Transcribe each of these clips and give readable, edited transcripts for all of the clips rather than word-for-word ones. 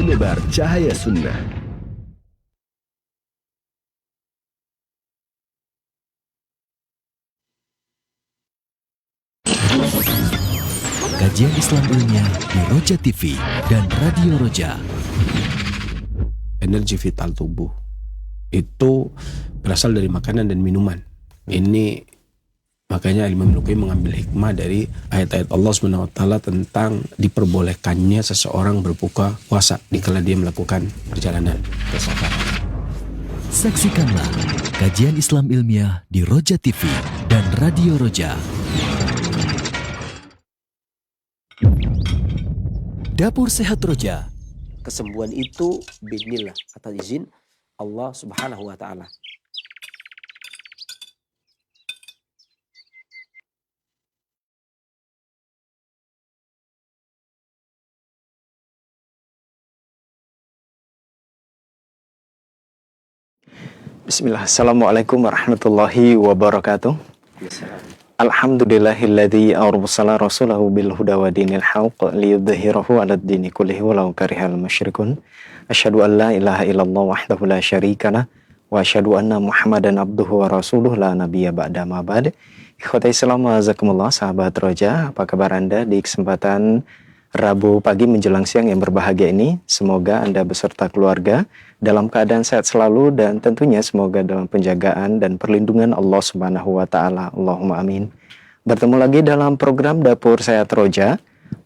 menebar cahaya sunnah. Kajian Islam ilmiah di Roja TV dan Radio Roja. Energi vital tubuh itu berasal dari makanan dan minuman. Ini makanya Imam Ibnu Qayyim mengambil hikmah dari ayat-ayat Allah SWT tentang diperbolehkannya seseorang berbuka puasa dikala dia melakukan perjalanan ke safar. Saksikanlah kajian Islam ilmiah di Roja TV dan Radio Roja. Dapur Sehat Roja. Kesembuhan itu bismillah, atas izin Allah Subhanahu wa taala. Bismillah. Assalamualaikum warahmatullahi wabarakatuh. Alhamdulillahilladzi arsala rasulahu bil huda wa dinil haqq liyudhhirahu 'alad dini kullihi walau karihal musyrikun. Asyhadu an la ilaha illallah wahdahu la syarikalah wa asyhadu anna Muhammadan abduhu wa rasuluh la nabiyya ba'da ma ba'd. Ikhwatai Islam wazakumullah, sahabat Roja, apa kabar Anda di kesempatan Rabu pagi menjelang siang yang berbahagia ini? Semoga Anda beserta keluarga dalam keadaan sehat selalu dan tentunya semoga dalam penjagaan dan perlindungan Allah Subhanahu wa taala. Allahumma amin. Bertemu lagi dalam program Dapur Sehat Roja,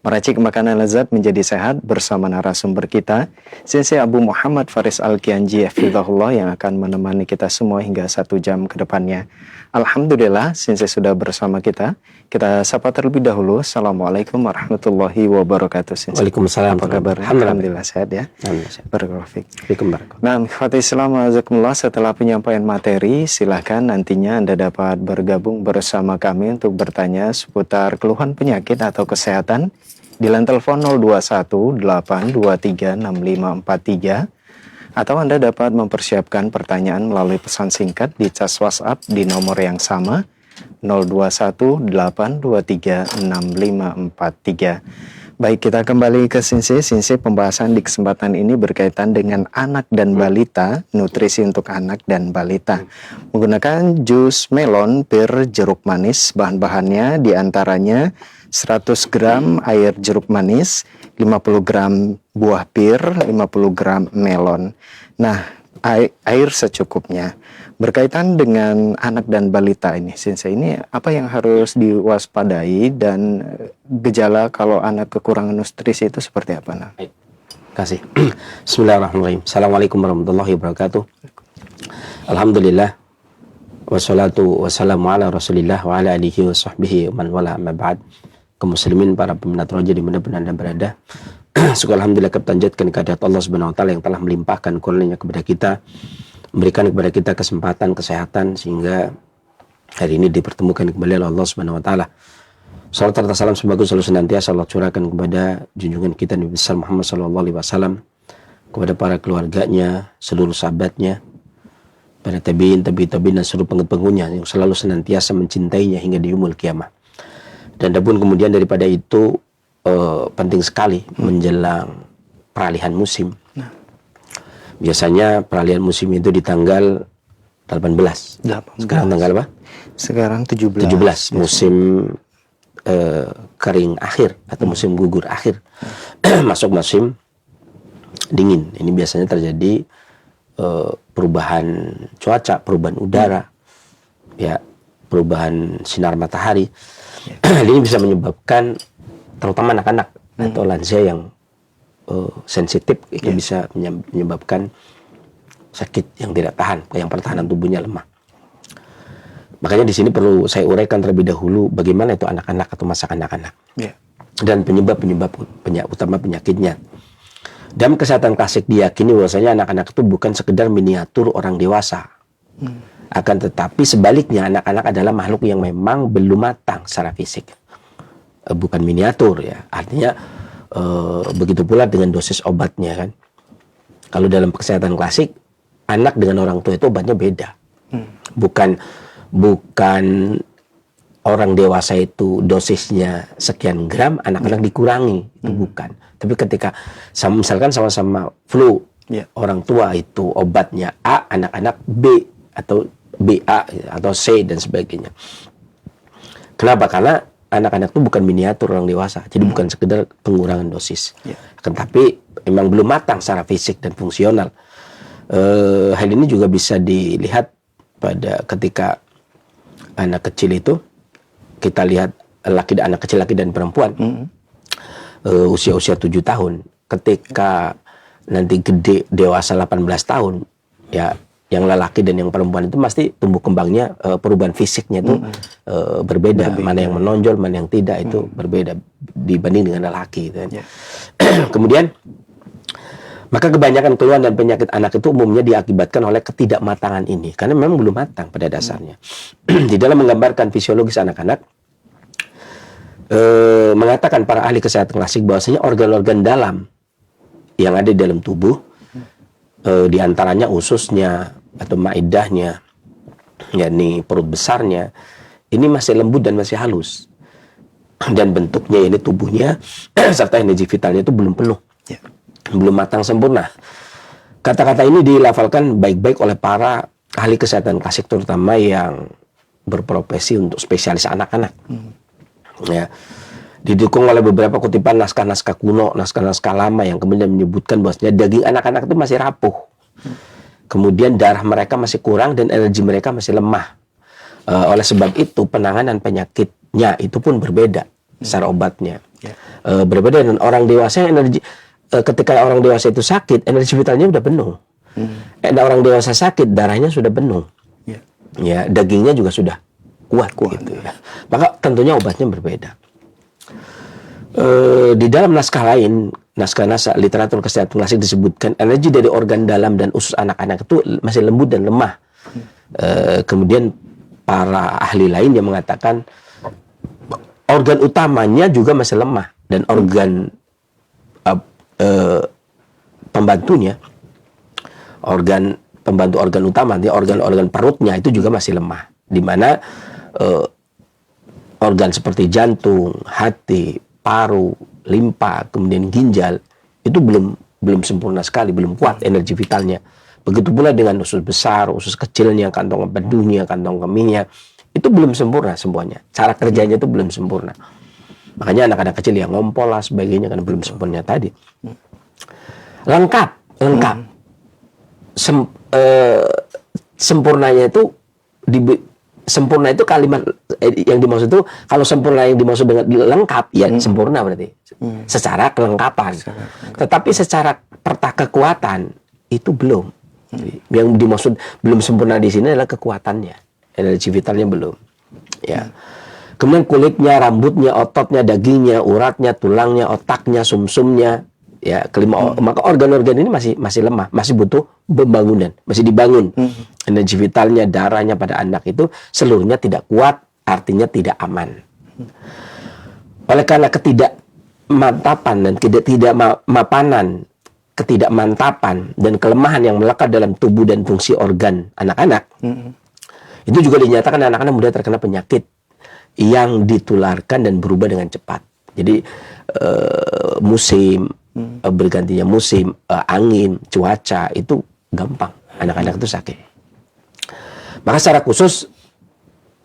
meracik makanan lezat menjadi sehat bersama narasumber kita, Sensei Abu Muhammad Faris Al-Kianji hafizahullah, yang akan menemani kita semua hingga 1 jam ke depannya. Alhamdulillah, Sensei sudah bersama kita. Kita sapa terlebih dahulu. Assalamualaikum warahmatullahi wabarakatuh, Sensei. Waalaikumsalam. Apa kabar? Alhamdulillah sehat ya. Alhamdulillah. Nah, ikhwati Islam azakumullah, setelah penyampaian materi, silahkan nantinya Anda dapat bergabung bersama kami untuk bertanya seputar keluhan penyakit atau kesehatan di line telepon 0218236543, atau Anda dapat mempersiapkan pertanyaan melalui pesan singkat di cas WhatsApp di nomor yang sama 0218236543. Baik, kita kembali ke Sensei. Pembahasan di kesempatan ini berkaitan dengan anak dan balita, nutrisi untuk anak dan balita. Menggunakan jus melon, pir, jeruk manis. Bahan-bahannya diantaranya 100 gram air jeruk manis, 50 gram buah pir, 50 gram melon. Nah, air secukupnya. Berkaitan dengan anak dan balita ini, Sensei, ini apa yang harus diwaspadai dan gejala kalau anak kekurangan nutrisi itu seperti apa? Nah? Baik. Kasih. Bismillahirrahmanirrahim. Assalamualaikum warahmatullahi wabarakatuh. Alhamdulillah. Wassalatu wassalamu ala rasulillah wa ala alihi wa sahbihi man wala amma ba'd. Kaum muslimin, para peminat Roja dimanapun Anda berada, syukur alhamdulillah kita panjatkan kehadirat Allah Subhanahu wa taala yang telah melimpahkan karunia-Nya kepada kita, memberikan kepada kita kesempatan, kesehatan, sehingga hari ini dipertemukan kembali oleh Allah Subhanahu wa taala. Salam serta salam sebagus selalu senantiasa Allah curahkan kepada junjungan kita Nabi besar Muhammad sallallahu alaihi wasallam, kepada para keluarganya, seluruh sahabatnya, para tabi'in dan seluruh pengikutnya yang selalu senantiasa mencintainya hingga di yaumul kiamah. Dan adapun kemudian daripada itu penting sekali menjelang peralihan musim. Biasanya peralihan musim itu di tanggal 18. Sekarang tanggal apa? Sekarang 17. Musim kering akhir atau musim gugur akhir. Masuk musim dingin. Ini biasanya terjadi perubahan cuaca, perubahan udara, ya, perubahan sinar matahari. Ini bisa menyebabkan terutama anak-anak atau lansia yang sensitif, itu bisa menyebabkan sakit yang tidak tahan, yang pertahanan tubuhnya lemah. Makanya di sini perlu saya uraikan terlebih dahulu bagaimana itu anak-anak atau masa anak-anak dan penyebab utama penyakitnya. Dalam kesehatan klasik diyakini bahwasanya anak-anak itu bukan sekedar miniatur orang dewasa. Akan tetapi sebaliknya, anak-anak adalah makhluk yang memang belum matang secara fisik. Bukan miniatur, ya. Artinya begitu pula dengan dosis obatnya, kan. Kalau dalam kesehatan klasik, anak dengan orang tua itu obatnya beda. Bukan orang dewasa itu dosisnya sekian gram, anak-anak dikurangi, itu bukan. Tapi ketika misalkan sama-sama flu, orang tua itu obatnya A, anak-anak B atau BA atau C dan sebagainya. Kenapa? Karena anak-anak itu bukan miniatur orang dewasa, jadi bukan sekedar pengurangan dosis. Tetapi memang belum matang secara fisik dan fungsional. Hal ini juga bisa dilihat pada ketika anak kecil itu, kita lihat anak kecil laki dan perempuan, usia-usia 7 tahun, ketika nanti gede dewasa 18 tahun, ya yang lelaki dan yang perempuan itu pasti tumbuh kembangnya, perubahan fisiknya itu berbeda. Mana yang menonjol, mana yang tidak, itu berbeda dibanding dengan lelaki gitu kan. Kemudian maka kebanyakan keluhan dan penyakit anak itu umumnya diakibatkan oleh ketidakmatangan ini, karena memang belum matang pada dasarnya. Di dalam menggambarkan fisiologis anak-anak, mengatakan para ahli kesehatan klasik bahwasanya organ-organ dalam yang ada di dalam tubuh, di antaranya ususnya atau maidahnya, yakni perut besarnya, ini masih lembut dan masih halus, dan bentuknya ini tubuhnya serta energi vitalnya itu belum penuh, belum matang sempurna. Kata-kata ini dilafalkan baik-baik oleh para ahli kesehatan klasik, terutama yang berprofesi untuk spesialis anak-anak. Ya, didukung oleh beberapa kutipan naskah-naskah kuno, naskah-naskah lama yang kemudian menyebutkan bahwasanya daging anak-anak itu masih rapuh, kemudian darah mereka masih kurang dan energi mereka masih lemah. Oleh sebab itu penanganan penyakitnya itu pun berbeda secara obatnya. Berbeda dengan orang dewasa yang ketika orang dewasa itu sakit, energi vitalnya sudah penuh. Orang dewasa sakit, darahnya sudah penuh. Ya, dagingnya juga sudah kuat gitu ya. Maka tentunya obatnya berbeda. Di dalam naskah lain, naskah-naskah literatur kesehatan klasik disebutkan energi dari organ dalam dan usus anak-anak itu masih lembut dan lemah. Kemudian para ahli lain yang mengatakan organ utamanya juga masih lemah, dan organ pembantunya, organ pembantu organ utama, organ-organ perutnya itu juga masih lemah, di mana organ seperti jantung, hati, paru, limpa, kemudian ginjal itu belum sempurna sekali, belum kuat energi vitalnya. Begitu pula dengan usus besar, usus kecilnya, kantong empedunya, kantong kemihnya, itu belum sempurna semuanya. Cara kerjanya itu belum sempurna. Makanya anak-anak kecil yang ngompol lah sebagainya kan belum sempurna tadi. Lengkap. Sempurnanya itu sempurna itu kalimat yang dimaksud itu, kalau sempurna yang dimaksud dengan lengkap ya sempurna berarti secara kelengkapan. Tetapi secara kekuatan itu belum. Yang dimaksud belum sempurna di sini adalah kekuatannya, energi vitalnya belum. Ya. Kemudian kulitnya, rambutnya, ototnya, dagingnya, uratnya, tulangnya, otaknya, sumsumnya, ya maka organ-organ ini masih lemah, masih butuh pembangunan, masih dibangun. Energi vitalnya, darahnya pada anak itu seluruhnya tidak kuat, artinya tidak aman. Oleh karena ketidakmantapan dan ketidakmantapan dan kelemahan yang melekat dalam tubuh dan fungsi organ anak-anak, itu juga dinyatakan anak-anak mudah terkena penyakit yang ditularkan dan berubah dengan cepat. Jadi bergantinya musim, angin, cuaca itu gampang anak-anak itu sakit. Maka secara khusus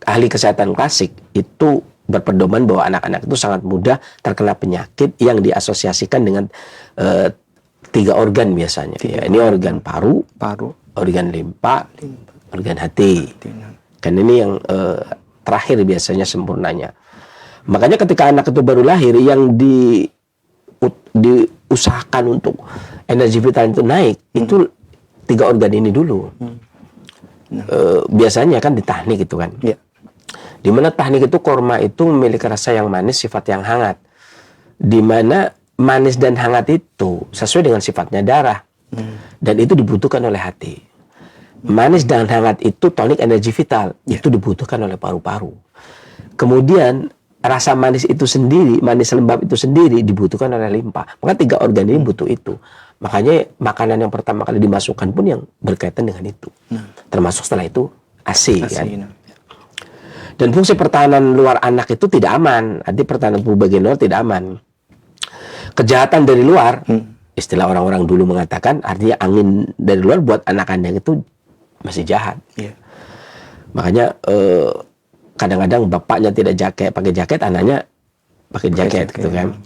ahli kesehatan klasik itu berpedoman bahwa anak-anak itu sangat mudah terkena penyakit yang diasosiasikan dengan 3 organ biasanya. Ya, ini organ paru, organ limpa, organ hati. Kan ini yang terakhir biasanya sempurnanya. Makanya ketika anak itu baru lahir, yang diusahakan untuk energi vital itu naik, itu 3 organ ini dulu. Biasanya kan di tahnik gitu kan. Di mana tahnik itu korma itu memiliki rasa yang manis, sifat yang hangat. Di mana manis dan hangat itu sesuai dengan sifatnya darah. Dan itu dibutuhkan oleh hati. Manis dan hangat itu tonik energi vital, itu dibutuhkan oleh paru-paru. Kemudian rasa manis itu sendiri, manis lembab itu sendiri dibutuhkan oleh limpa. Maka 3 organ ini butuh itu. Makanya makanan yang pertama kali dimasukkan pun yang berkaitan dengan itu. Termasuk setelah itu ASI kan. Dan fungsi pertahanan luar anak itu tidak aman. Artinya pertahanan tubuh bagian luar tidak aman. Kejahatan dari luar, istilah orang-orang dulu mengatakan, artinya angin dari luar buat anak-anak itu masih jahat. Iya. Makanya kadang-kadang bapaknya tidak pakai jaket, anaknya pakai jaket gitu kan.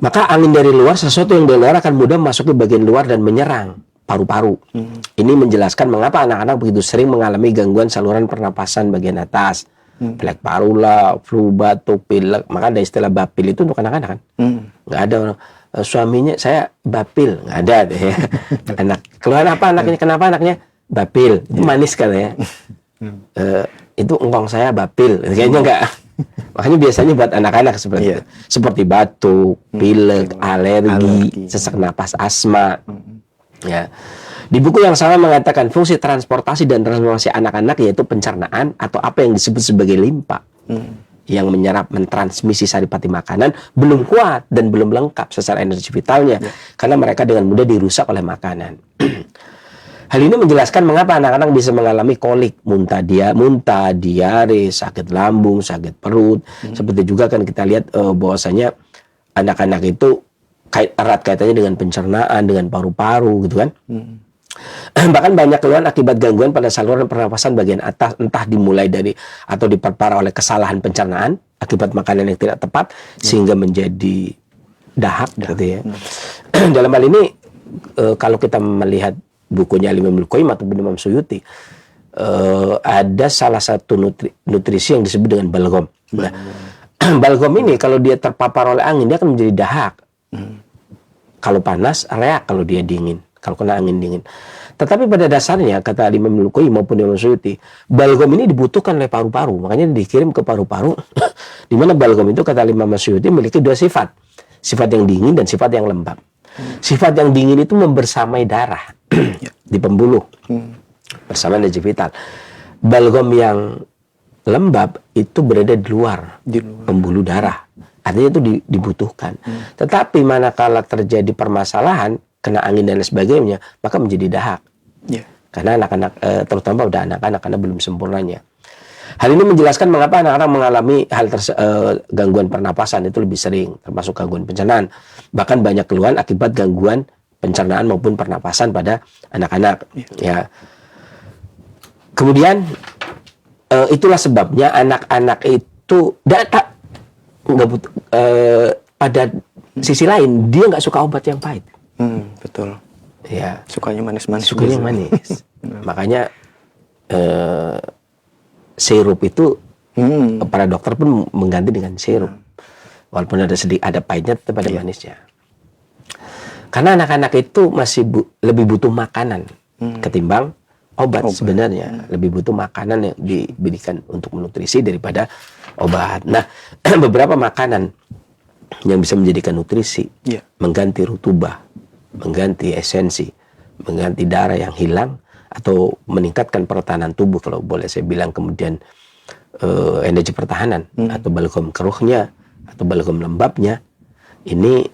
Maka angin dari luar, sesuatu yang dari luar akan mudah masuk ke bagian luar dan menyerang paru-paru. Ini menjelaskan mengapa anak-anak begitu sering mengalami gangguan saluran pernapasan bagian atas. Pilek paru lah, flu, batuk, pilek. Maka ada istilah bapil itu untuk anak-anak kan. Nggak ada orang, suaminya saya bapil. Nggak ada deh ya. Anak, keluar apa anaknya, kenapa anaknya? Bapil. Itu manis kan ya. Itu engkong saya bapil. Kayaknya enggak. Makanya biasanya buat anak-anak seperti itu. Seperti batuk, pilek, alergi, sesak napas, asma. Ya. Di buku yang sama mengatakan fungsi transportasi dan transformasi anak-anak yaitu pencernaan atau apa yang disebut sebagai limpa yang menyerap mentransmisi saripati makanan belum kuat dan belum lengkap secara energi vitalnya karena mereka dengan mudah dirusak oleh makanan. Hal ini menjelaskan mengapa anak-anak bisa mengalami kolik, muntah, diare, sakit lambung, sakit perut. Seperti juga kan kita lihat bahwasanya anak-anak itu erat kaitannya dengan pencernaan, dengan paru-paru gitu kan. Bahkan banyak keluhan akibat gangguan pada saluran pernapasan bagian atas, entah dimulai dari atau diperparah oleh kesalahan pencernaan akibat makanan yang tidak tepat sehingga menjadi dahak gitu ya. Dalam hal ini kalau kita melihat bukunya Imam Al-Qayyim atau Imam Suyuti, ada salah satu nutrisi yang disebut dengan balgom. Nah, balgom ini kalau dia terpapar oleh angin dia akan menjadi dahak. Kalau panas reak, kalau dia dingin, kalau kena angin dingin. Tetapi pada dasarnya kata Imam Al-Qayyim maupun Imam Suyuti, balgom ini dibutuhkan oleh paru-paru, makanya dikirim ke paru-paru. Di mana balgom itu kata Imam Suyuti memiliki dua sifat, sifat yang dingin dan sifat yang lembab. Sifat yang dingin itu membersamai darah di pembuluh bersama energi vital. Balgom yang lembab itu berada di luar pembuluh darah, artinya itu dibutuhkan. Tetapi manakala terjadi permasalahan, kena angin dan lain sebagainya, maka menjadi dahak. Karena anak-anak, terutama pada anak-anak karena belum sempurnanya. Hal ini menjelaskan mengapa anak-anak mengalami gangguan pernapasan itu lebih sering, termasuk gangguan pencernaan. Bahkan banyak keluhan akibat gangguan pencernaan maupun pernapasan pada anak-anak. Ya. Kemudian itulah sebabnya anak-anak itu pada sisi lain dia nggak suka obat yang pahit. Betul. Ya. Sukanya manis-manis. Sukanya manis. Makanya sirup itu para dokter pun mengganti dengan sirup. Walaupun ada pahitnya tetap ada manisnya. Karena anak-anak itu masih lebih butuh makanan ketimbang obat sebenarnya. Lebih butuh makanan yang diberikan untuk menutrisi daripada obat. Nah, beberapa makanan yang bisa menjadikan nutrisi, mengganti rutubah, mengganti esensi, mengganti darah yang hilang, atau meningkatkan pertahanan tubuh kalau boleh saya bilang, kemudian energi pertahanan atau balgom keruhnya atau balgom lembabnya, ini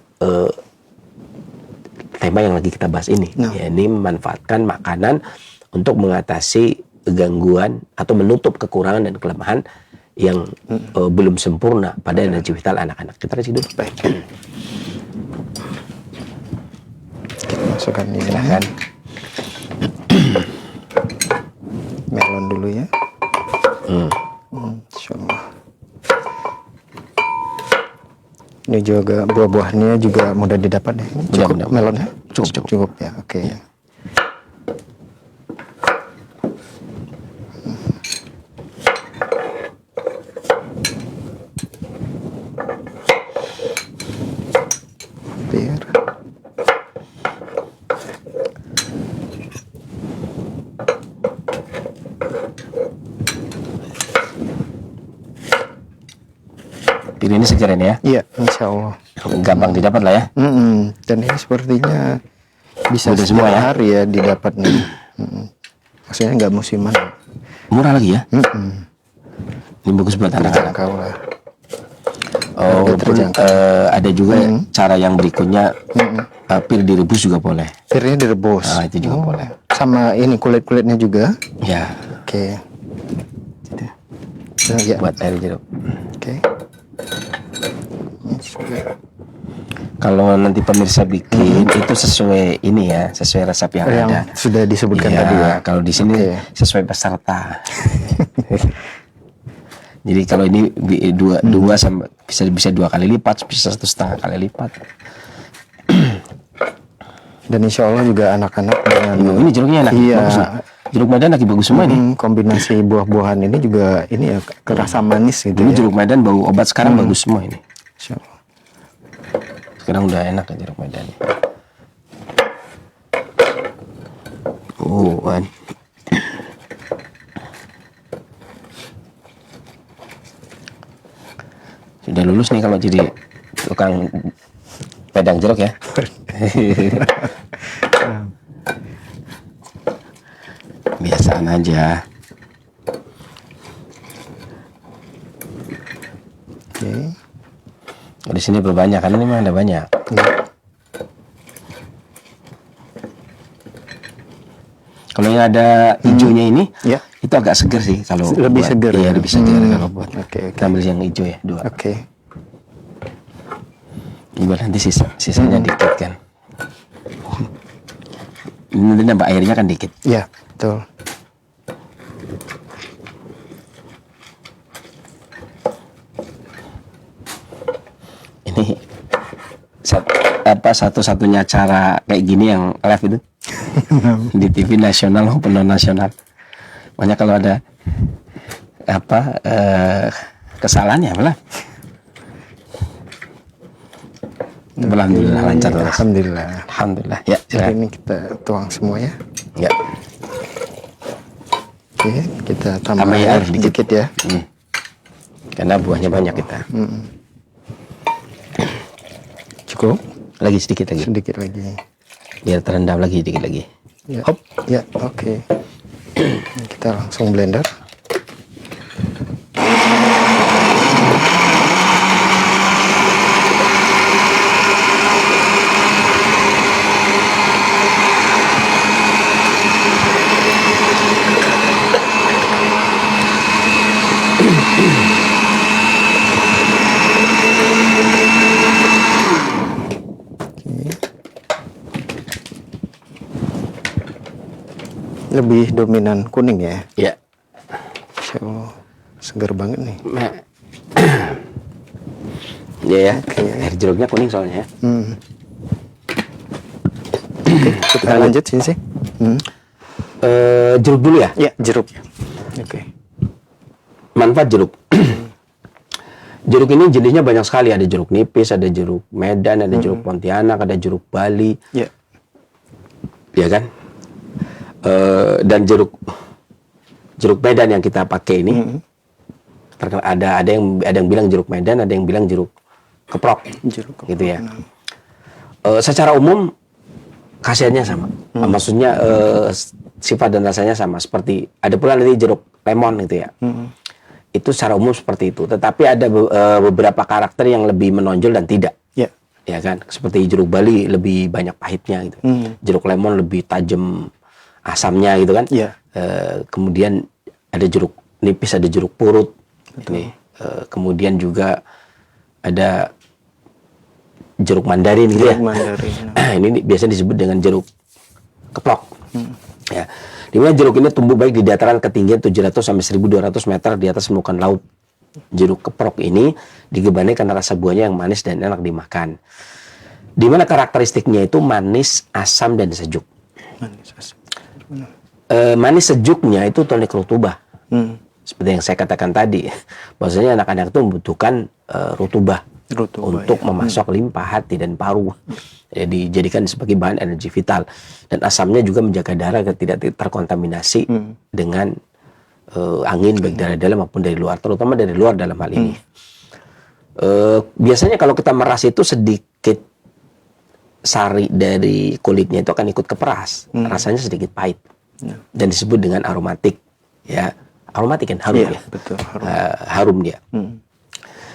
tema yang lagi kita bahas ini. Ya, ini memanfaatkan makanan untuk mengatasi gangguan atau menutup kekurangan dan kelemahan yang belum sempurna pada energi vital anak-anak. Kita racik dulu. Baik. Kita masukkan ini. Silahkan. Melon dulu ya. Insyaallah. Ini juga buah-buahnya juga mudah didapat ya. Cukup melonnya? Cukup ya. Oke. Ini segar ini ya? Iya, insya Allah. Gampang didapat lah ya. Dan ini sepertinya bisa semua ya? hari ya didapat nih. Maksudnya nggak musiman. Murah lagi ya? Ini bagus buat anak-anak. Terjangkau lah. Walaupun ada juga cara yang berikutnya, pir direbus juga boleh. Pirnya direbus. Itu juga boleh. Sama ini kulit-kulitnya juga. Ya. Oke. Ya. buat air jeruk. Oke. Kalau nanti pemirsa bikin itu sesuai ini ya, sesuai resep yang ada. Sudah disebutkan Iya, tadi ya. kalau di sini Oke. sesuai peserta. Jadi kalau ini dua sama bisa 2 kali lipat, bisa 1,5 kali lipat. Dan insya Allah juga anak-anak dengan Ini jeruknya enak, Iya. bagus nih. Jeruk Medan lagi bagus semua ini. kombinasi buah-buahan ini juga ini ya kerasa manis gitu Dulu ya. jeruk Medan bau obat, sekarang bagus semua ini. Insya Allah. Sekarang udah enak ya jeruk Medan. Oh, Wan. Sudah lulus nih kalau jadi tukang pedang jeruk ya. Biasaan aja. Oke. Di sini berbanyak karena ini memang ada banyak. Kalau yang ada hijaunya ini, Ya. itu agak segar sih kalau Lebih buat. segar Iya, ya? lebih segar kalau buat. Oke, oke. Kita ambil yang hijau ya, 2. Oke. Ibarat nanti sisanya dikit kan. Ini nanti nambah airnya kan dikit. Ya, betul. Ini satu-satunya cara kayak gini yang live itu di TV nasional maupun non nasional. Makanya kalau ada kesalahan ya malah. Alhamdulillah lancar terus. Alhamdulillah. Alhamdulillah. Ya, Jadi silakan. ini kita tuang semua ya. Ya. Oke, kita tambah Tambah air air sedikit. sedikit ya. Karena buahnya banyak kita. Cukup. Lagi sedikit lagi. Sedikit lagi. Biar terendam lagi sedikit lagi. Ya. Hop. Ya, oke. Kita langsung blender. Lebih dominan kuning ya. Ya. Insya Allah. Segar banget nih. Ya ya. Air jeruknya kuning soalnya ya. Kita lanjut sini sih. Jeruk dulu ya. Ya, jeruk. Oke. Manfaat jeruk. Jeruk ini jenisnya banyak sekali. Ada jeruk nipis, ada jeruk Medan, ada jeruk Pontianak, ada jeruk Bali. Ya. Ya kan? Dan jeruk Medan yang kita pakai ini ada yang bilang jeruk Medan, ada yang bilang jeruk keprok, Jeruk keprok, gitu ya. Secara umum khasiatnya sama, maksudnya sifat dan rasanya sama. Seperti ada pula nanti jeruk lemon gitu ya. Itu secara umum seperti itu. Tetapi ada beberapa karakter yang lebih menonjol dan tidak. Ya. Ya kan? Seperti jeruk Bali lebih banyak pahitnya gitu. Jeruk lemon lebih tajam asamnya gitu kan. Iya. Kemudian ada jeruk nipis, ada jeruk purut. Ini. Kemudian juga ada jeruk mandarin gitu ya. Jeruk mandarin. Ini biasa disebut dengan jeruk keprok. Ya. Di mana jeruk ini tumbuh baik di dataran ketinggian 700 sampai 1.200 meter di atas permukaan laut. Jeruk keprok ini digemari karena rasa buahnya yang manis dan enak dimakan. Di mana karakteristiknya itu manis, asam dan sejuk. Manis sejuknya itu tonik rutubah. Seperti yang saya katakan tadi, bahwasanya anak-anak itu membutuhkan rutubah untuk memasok limpa, hati dan paru. Jadi dijadikan sebagai bahan energi vital. Dan asamnya juga menjaga darah agar tidak terkontaminasi dengan angin baik dari dalam maupun dari luar, terutama dari luar dalam hal ini. Biasanya kalau kita meras itu sedikit sari dari kulitnya itu akan ikut keperas, rasanya sedikit pahit dan disebut dengan aromatik. Ya, aromatik kan harum ya, betul, harum dia,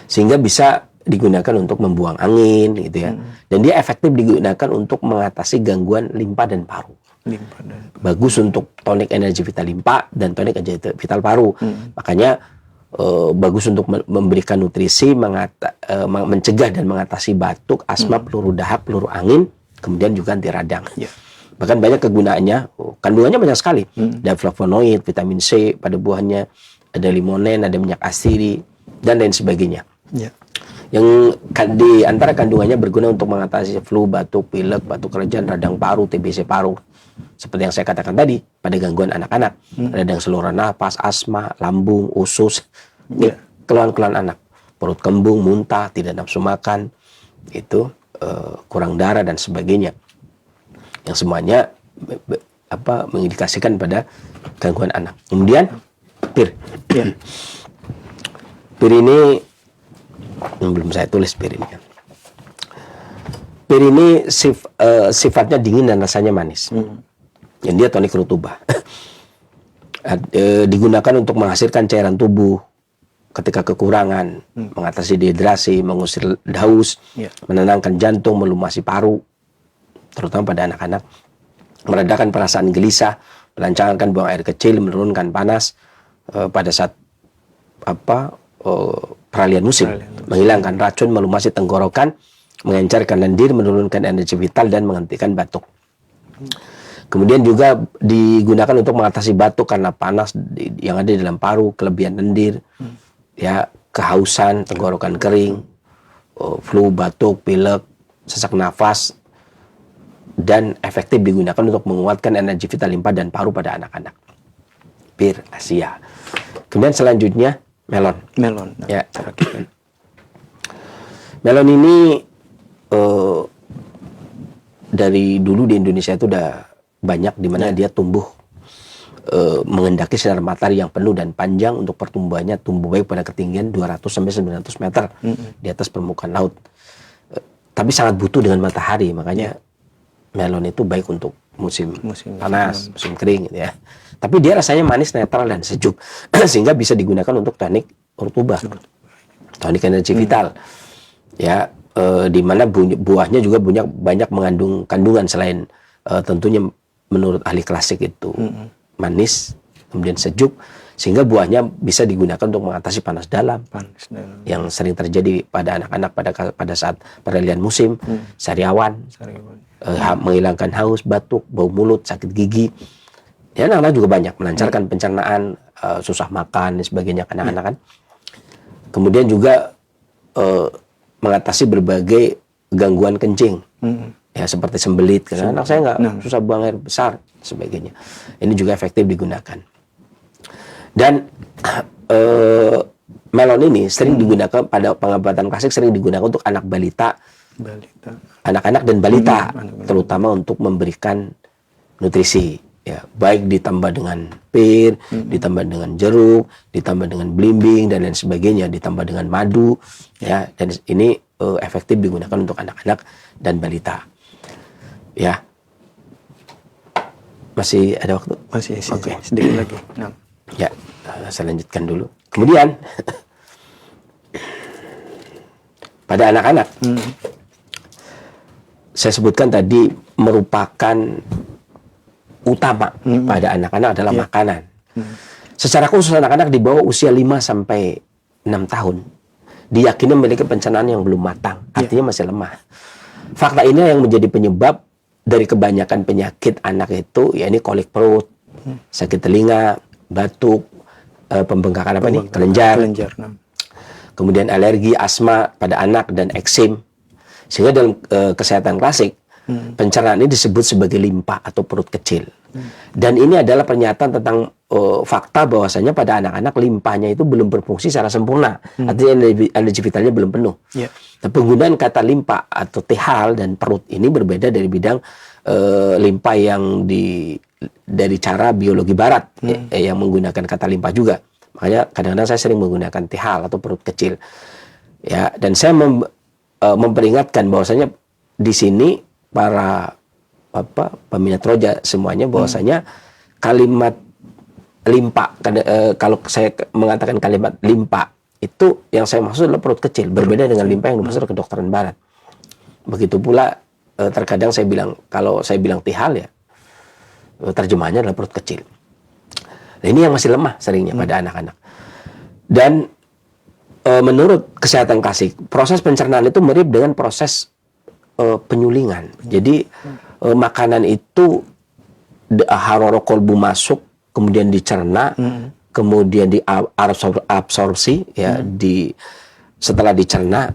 sehingga bisa digunakan untuk membuang angin gitu ya, dan dia efektif digunakan untuk mengatasi gangguan limpa dan paru. Bagus untuk tonik energi vital limpa dan tonik energi vital paru. Makanya bagus untuk memberikan nutrisi, mencegah dan mengatasi batuk, asma, peluru dahak, peluru angin, kemudian juga anti radang. Bahkan banyak kegunaannya, kandungannya banyak sekali. Ada flavonoid, vitamin C pada buahnya, ada limonen, ada minyak astiri, dan lain sebagainya. Yang di antara kandungannya berguna untuk mengatasi flu, batuk, pilek, batuk kerajaan, radang paru, TBC paru. Seperti yang saya katakan tadi, pada gangguan anak-anak, radang saluran napas, asma, lambung, usus, keluhan-keluhan anak, perut kembung, muntah, tidak nafsu makan, itu kurang darah dan sebagainya. Yang semuanya mengindikasikan pada gangguan anak. Kemudian pir ini belum saya tulis pir ini kan. Pir ini sifatnya dingin dan rasanya manis. Dan dia tonik rutubah. Digunakan untuk menghasilkan cairan tubuh ketika kekurangan, mengatasi dehidrasi, mengusir haus, menenangkan jantung, melumasi paru, terutama pada anak-anak, meredakan perasaan gelisah, melancarkan buang air kecil, menurunkan panas pada saat peralihan musim, menghilangkan racun, melumasi tenggorokan, mengencarkan lendir, menurunkan energi vital dan menghentikan batuk. Kemudian juga digunakan untuk mengatasi batuk karena panas yang ada di dalam paru, kelebihan lendir, kehausan, tenggorokan kering, flu, batuk, pilek, sesak nafas, dan efektif digunakan untuk menguatkan energi vital limpa dan paru pada anak-anak. Pir Asia. Kemudian selanjutnya melon. Melon ini dari dulu di Indonesia itu udah banyak di mana dia tumbuh mengendaki sinar matahari yang penuh dan panjang. Untuk pertumbuhannya tumbuh baik pada ketinggian 200 sampai 900 meter di atas permukaan laut. Tapi sangat butuh dengan matahari, makanya melon itu baik untuk musim panas, musim kering gitu ya. Tapi dia rasanya manis, netral dan sejuk sehingga bisa digunakan untuk tonik rutubah, tonik energi vital. Di mana buahnya juga banyak mengandung kandungan selain tentunya menurut ahli klasik itu manis, kemudian sejuk, sehingga buahnya bisa digunakan untuk mengatasi panas dalam yang sering terjadi pada anak-anak pada saat peralihan musim, sariawan, menghilangkan haus, batuk, bau mulut, sakit gigi. Anak-anak juga banyak melancarkan pencernaan, susah makan dan sebagainya anak-anak kan. Kemudian juga mengatasi berbagai gangguan kencing, seperti sembelit, karena anak saya nggak susah buang air besar, sebagainya. Ini juga efektif digunakan. Dan melon ini sering digunakan pada pengobatan klasik, sering digunakan untuk anak balita, anak-anak dan balita, terutama untuk memberikan nutrisi. Baik ditambah dengan pir, ditambah dengan jeruk, ditambah dengan belimbing dan lain sebagainya, ditambah dengan madu, dan ini efektif digunakan untuk anak-anak dan balita. Masih ada waktu? Masih sedikit lagi. Saya lanjutkan dulu. Kemudian pada anak-anak, saya sebutkan tadi merupakan utama pada anak-anak adalah makanan. Secara khusus anak-anak di bawah usia 5 sampai 6 tahun diyakini memiliki pencernaan yang belum matang, artinya masih lemah. Fakta ini yang menjadi penyebab dari kebanyakan penyakit anak itu, ini kolik perut, sakit telinga, batuk, pembengkakan kelenjar, kemudian alergi, asma pada anak dan eksim. Sehingga dalam kesehatan klasik pencernaan ini disebut sebagai limpa atau perut kecil. Dan ini adalah pernyataan tentang fakta bahwasanya pada anak-anak limpanya itu belum berfungsi secara sempurna. Artinya energi vitalnya belum penuh. Tapi penggunaan kata limpa atau tehal dan perut ini berbeda dari bidang limpa yang dari cara biologi barat yang menggunakan kata limpa juga. Makanya kadang-kadang saya sering menggunakan tehal atau perut kecil. Dan saya memperingatkan bahwasanya di sini para peminat roja semuanya bahwasanya kalimat limpa, kalau saya mengatakan kalimat limpa itu yang saya maksud adalah perut kecil, berbeda dengan limpa yang dimaksud kedokteran barat. Begitu pula terkadang saya bilang, kalau saya bilang tihal terjemahannya adalah perut kecil. Nah, ini yang masih lemah seringnya pada anak-anak. Dan menurut kesehatan klasik, proses pencernaan itu mirip dengan proses penyulingan. Jadi makanan itu haroro kolbu masuk, kemudian dicerna, kemudian diabsorpsi, ya, setelah dicerna,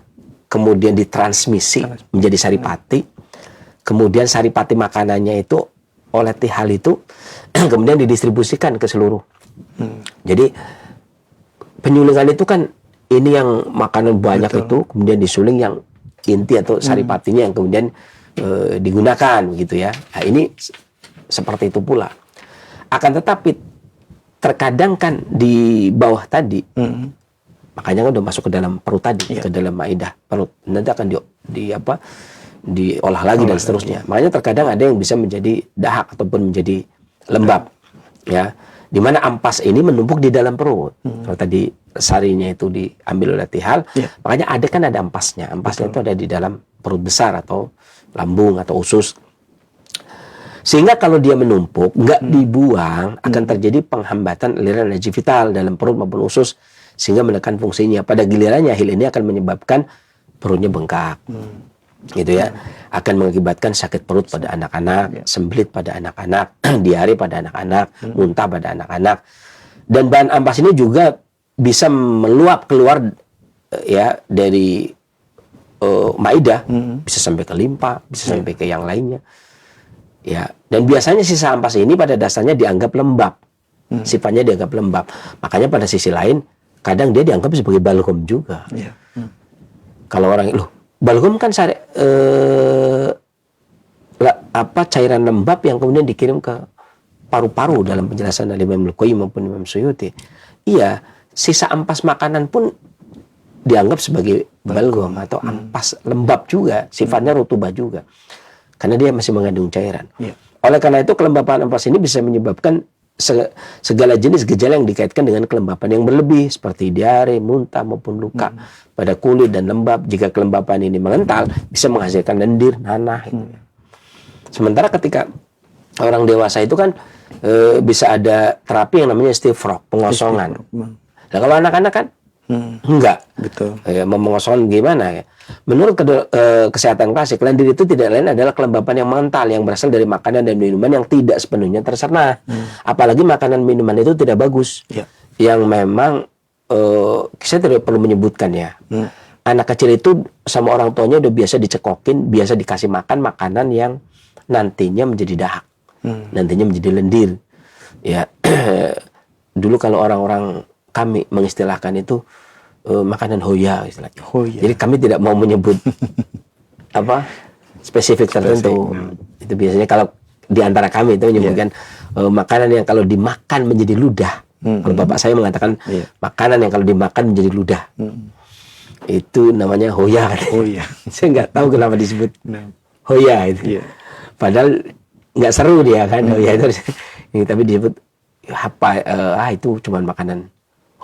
kemudian ditransmisi menjadi saripati, kemudian saripati makanannya itu oleh tihal itu kemudian didistribusikan ke seluruh. Jadi penyulingan itu kan ini yang makanan banyak itu kemudian disuling yang inti atau saripatinya yang kemudian digunakan gitu ya. Nah, ini seperti itu pula. Akan tetapi terkadang kan di bawah tadi, makanya kan udah masuk ke dalam perut tadi, ke dalam maidah perut. Nanti akan diolah lagi dan seterusnya. Makanya terkadang ada yang bisa menjadi dahak ataupun menjadi lembab, ya. Di mana ampas ini menumpuk di dalam perut. Kalau tadi sarinya itu diambil oleh tihal, makanya ada ampasnya. Ampasnya itu ada di dalam perut besar atau lambung atau usus. Sehingga kalau dia menumpuk, nggak dibuang, akan terjadi penghambatan aliran energi vital dalam perut maupun usus, sehingga menekan fungsinya. Pada gilirannya hal ini akan menyebabkan perutnya bengkak, gitu ya. Akan mengakibatkan sakit perut pada anak-anak, sembelit pada anak-anak, diare pada anak-anak, muntah pada anak-anak. Dan bahan ampas ini juga bisa meluap keluar ya dari maidah, bisa sampai ke limpa, bisa sampai ke yang lainnya. Ya, dan biasanya sisa ampas ini pada dasarnya dianggap lembab. Sifatnya dianggap lembab. Makanya pada sisi lain kadang dia dianggap sebagai balgam juga. Kalau orang balgam kan cairan lembab yang kemudian dikirim ke paru-paru dalam penjelasan dari Imam Al-Qayyim maupun Imam Suyuti. Iya, sisa ampas makanan pun dianggap sebagai balgam atau ampas lembab juga, sifatnya rutubah juga. Karena dia masih mengandung cairan. Oleh karena itu kelembapan ampas ini bisa menyebabkan segala jenis gejala yang dikaitkan dengan kelembapan yang berlebih seperti diare, muntah maupun luka pada kulit dan lembab. Jika kelembapan ini mengental bisa menghasilkan lendir, nanah. Sementara ketika orang dewasa itu kan bisa ada terapi yang namanya istifrog, pengosongan. Nah kalau anak-anak kan enggak. Betul. Mengosongan gimana ya? Menurut kesehatan klasik, lendir itu tidak lain adalah kelembapan yang mengental yang berasal dari makanan dan minuman yang tidak sepenuhnya terserna. Apalagi makanan minuman itu tidak bagus. Yang memang saya tidak perlu menyebutkan ya. Anak kecil itu sama orang tuanya udah biasa dicekokin, biasa dikasih makan makanan yang nantinya menjadi dahak. Nantinya menjadi lendir. Ya. Dulu kalau orang-orang kami mengistilahkan itu makanan hoya istilahnya. Jadi kami tidak mau menyebut spesifik tertentu. Itu biasanya kalau di antara kami itu menyebutkan makanan yang kalau dimakan menjadi ludah. Kalau bapak saya mengatakan makanan yang kalau dimakan menjadi ludah. Itu namanya hoya. Saya nggak tahu kenapa disebut hoya itu. Padahal nggak seru dia kan hoya itu. Tapi disebut itu cuma makanan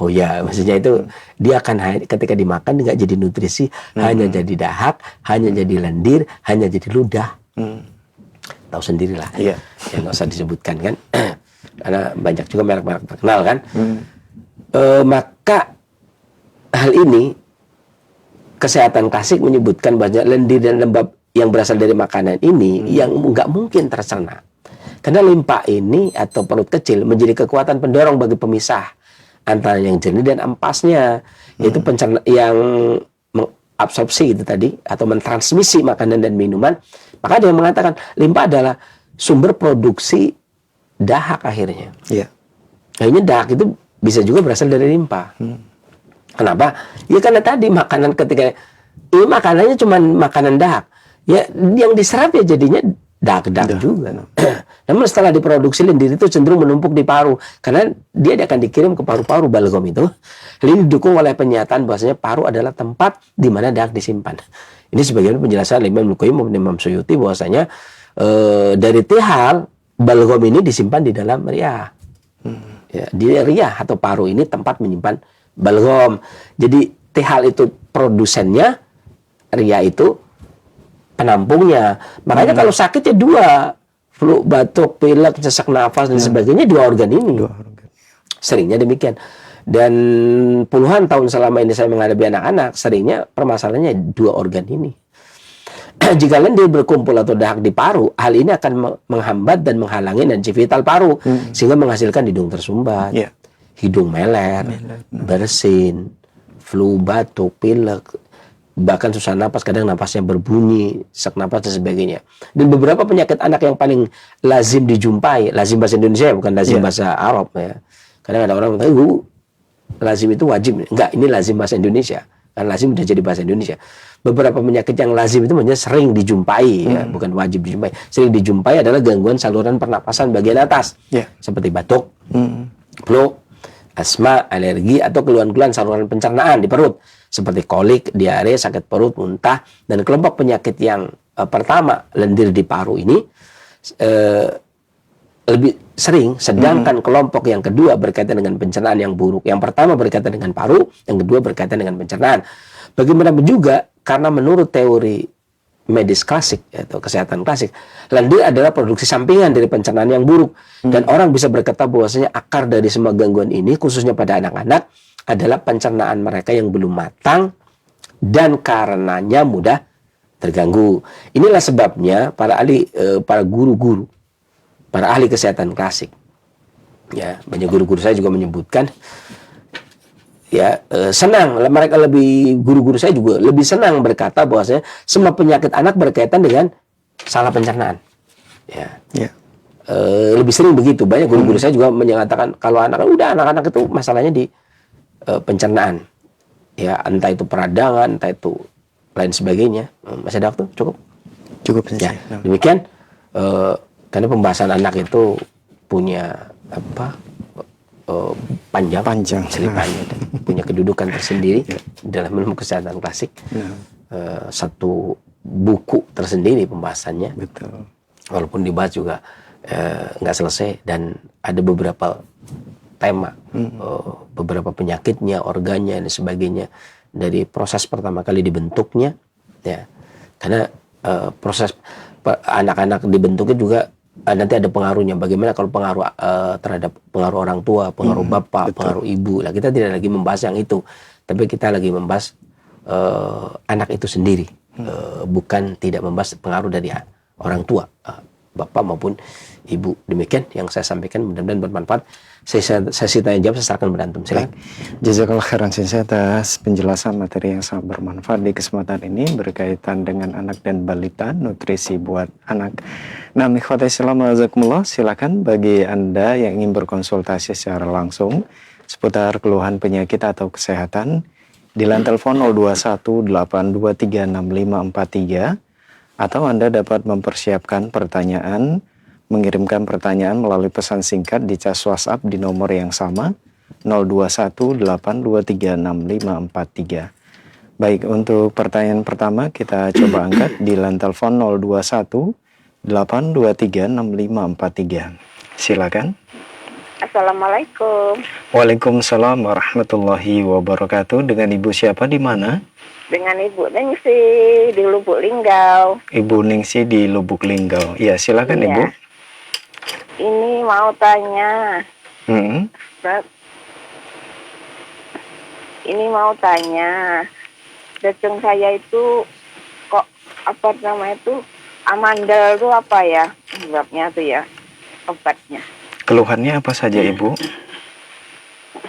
hoya, maksudnya itu dia akan ketika dimakan nggak jadi nutrisi, hanya jadi dahak, hanya jadi lendir, hanya jadi ludah. Tahu sendirilah, ya nggak usah disebutkan kan, karena banyak juga merek-merek terkenal kan. Maka hal ini kesehatan klasik menyebutkan banyak lendir dan lembab yang berasal dari makanan ini yang nggak mungkin tercerna, karena limpa ini atau perut kecil menjadi kekuatan pendorong bagi pemisah antara yang jernih dan ampasnya, yaitu pencerna yang mengabsorpsi itu tadi atau mentransmisi makanan dan minuman. Maka ada yang mengatakan limpa adalah sumber produksi dahak akhirnya. Akhirnya dahak itu bisa juga berasal dari limpa. Kenapa? Ya karena tadi makanan ketika ini makanannya cuma makanan dahak, ya yang diserap ya jadinya dahak-dahak juga. Namun setelah diproduksi lendir itu cenderung menumpuk di paru karena dia akan dikirim ke paru-paru balgam itu. Hal ini didukung oleh pernyataan bahwasanya paru adalah tempat di mana dahak disimpan. Ini sebagian penjelasan Imam Al-Qayyim maupun Imam Suyuti bahwasanya dari tihal balgam ini disimpan di dalam riah. Ya, di riah atau paru ini tempat menyimpan balgam. Jadi tihal itu produsennya, riah itu penampungnya. Makanya kalau sakit ya dua, flu, batuk, pilek, sesak nafas dan sebagainya, dua organ ini. Seringnya demikian. Dan puluhan tahun selama ini saya menghadapi anak-anak, seringnya permasalahannya dua organ ini. Jika lendir berkumpul atau dahak di paru, hal ini akan menghambat dan menghalangi energi vital paru, sehingga menghasilkan hidung tersumbat, hidung meler, bersin, flu, batuk, pilek, bahkan susah napas, kadang napasnya berbunyi, sesak napas dan sebagainya. Dan beberapa penyakit anak yang paling lazim dijumpai, lazim bahasa Indonesia bukan lazim bahasa Arab ya. Kadang ada orang bilang, lazim itu wajib. Enggak, ini lazim bahasa Indonesia. Kan lazim sudah jadi bahasa Indonesia. Beberapa penyakit yang lazim itu maksudnya sering dijumpai ya, bukan wajib dijumpai. Sering dijumpai adalah gangguan saluran pernapasan bagian atas. Seperti batuk, flu, asma, alergi atau keluhan-keluhan saluran pencernaan di perut seperti kolik, diare, sakit perut, muntah. Dan kelompok penyakit yang pertama, lendir di paru ini lebih sering, sedangkan kelompok yang kedua berkaitan dengan pencernaan yang buruk. Yang pertama berkaitan dengan paru, yang kedua berkaitan dengan pencernaan. Bagaimanapun juga, karena menurut teori medis klasik atau kesehatan klasik, lendir adalah produksi sampingan dari pencernaan yang buruk. Dan orang bisa berkata bahwasanya akar dari semua gangguan ini, khususnya pada anak-anak, adalah pencernaan mereka yang belum matang dan karenanya mudah terganggu. Inilah sebabnya para guru-guru, para ahli kesehatan klasik, ya, banyak guru-guru saya juga menyebutkan, ya, senang mereka guru-guru saya juga lebih senang berkata bahwasanya semua penyakit anak berkaitan dengan salah pencernaan, ya. Lebih sering begitu. Banyak guru-guru saya juga menyatakan kalau anak-anak itu masalahnya di pencernaan, ya, entah itu peradangan, entah itu lain sebagainya. Masih ada waktu? Cukup ya. Demikian, karena pembahasan anak itu punya panjang ceritanya dan punya kedudukan tersendiri dalam ilmu kesehatan klasik. Satu buku tersendiri pembahasannya. Betul. Walaupun dibahas juga nggak selesai, dan ada beberapa tema, beberapa penyakitnya, organnya dan sebagainya, dari proses pertama kali dibentuknya, ya, karena proses anak-anak dibentuknya juga nanti ada pengaruhnya. Bagaimana kalau pengaruh terhadap pengaruh orang tua, pengaruh bapak, pengaruh ibu. Lah kita tidak lagi membahas yang itu, tapi kita lagi membahas anak itu sendiri, bukan tidak membahas pengaruh dari orang tua, bapak maupun ibu. Demikian yang saya sampaikan, mudah-mudahan bermanfaat. Sesi tanya jawab saya akan berantem. Silakan. Jazakallah khairan Sensei atas penjelasan materi yang sangat bermanfaat di kesempatan ini berkaitan dengan anak dan balita, nutrisi buat anak. Nah, ikhwatai Islam wajazakumullah, silakan bagi Anda yang ingin berkonsultasi secara langsung seputar keluhan penyakit atau kesehatan di line telepon 0218236543, atau Anda dapat mempersiapkan pertanyaan, mengirimkan pertanyaan melalui pesan singkat di cas WhatsApp di nomor yang sama 0218236543. Baik, untuk pertanyaan pertama kita coba angkat di line telepon 0218236543. Silakan. Assalamualaikum. Waalaikumsalam warahmatullahi wabarakatuh. Dengan Ibu siapa, di mana? Dengan Ibu Ningsi di Lubuk Linggau. Ibu Ningsi di Lubuk Linggau. Ya, silakan Iya. Ibu. Ini mau tanya. Ini mau tanya. Jantung saya itu kok amandel itu apa ya sebabnya tuh ya, obatnya? Keluhannya apa saja Ibu?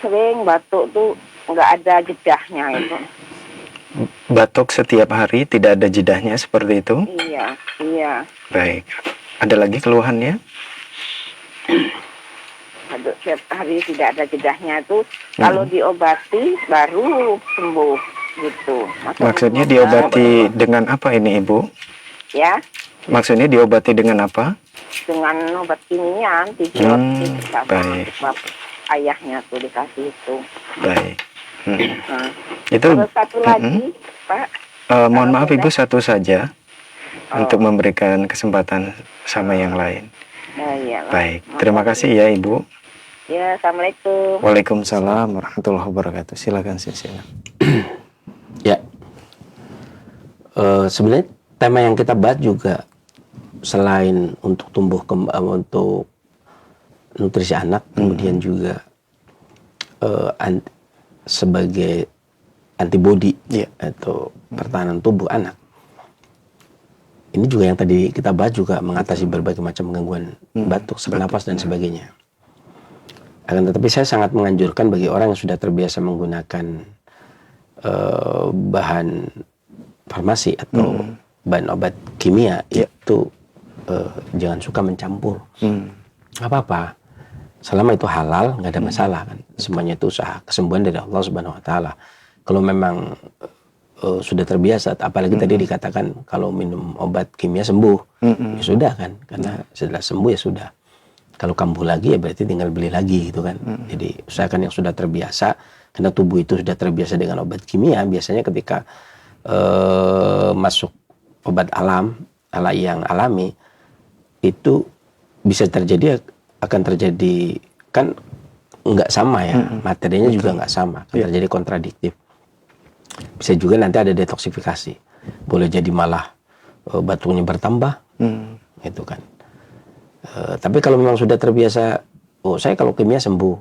Sering batuk tuh nggak ada jedahnya itu. Batuk setiap hari, tidak ada jedahnya seperti itu? Iya. Baik. Ada lagi keluhannya? Batuk setiap hari tidak ada jedahnya itu. Kalau diobati baru sembuh gitu. Maksudnya diobati dengan apa ini Ibu? Ya. Maksudnya diobati dengan apa? Dengan obat kimiaan, antibiotik sama baik. ayahnya tuh dikasih itu. Baik. Itu terus satu lagi, Pak. Mohon maaf Ibu, satu saja untuk memberikan kesempatan sama yang lain. Iya. Baik, terima kasih ya Ibu. Ya, Assalamualaikum. Waalaikumsalam warahmatullahi wabarakatuh. Silakan Sensei. Ya, sebenarnya tema yang kita bahas juga selain untuk untuk nutrisi anak, kemudian juga sebagai antibodi Iya. atau pertahanan tubuh anak. Ini juga yang tadi kita bahas juga mengatasi berbagai macam gangguan batuk, sesak napas dan sebagainya. Akan tetapi saya sangat menganjurkan bagi orang yang sudah terbiasa menggunakan bahan farmasi atau bahan obat kimia itu jangan suka mencampur. Nggak apa-apa. Selama itu halal, nggak ada masalah kan. Semuanya itu usaha kesembuhan dari Allah Subhanahu Wa Taala. Kalau memang sudah terbiasa, apalagi tadi dikatakan kalau minum obat kimia sembuh, ya sudah kan. Karena setelah sembuh ya sudah. Kalau kambuh lagi ya berarti tinggal beli lagi gitu kan. Jadi usahakan yang sudah terbiasa, karena tubuh itu sudah terbiasa dengan obat kimia. Biasanya ketika masuk obat yang alami itu bisa terjadi, akan terjadi kan nggak sama ya, materinya juga nggak sama, akan terjadi kontradiktif. Bisa juga nanti ada detoksifikasi, boleh jadi malah batuknya bertambah, gitu kan. Tapi kalau memang sudah terbiasa, saya kalau kimia sembuh,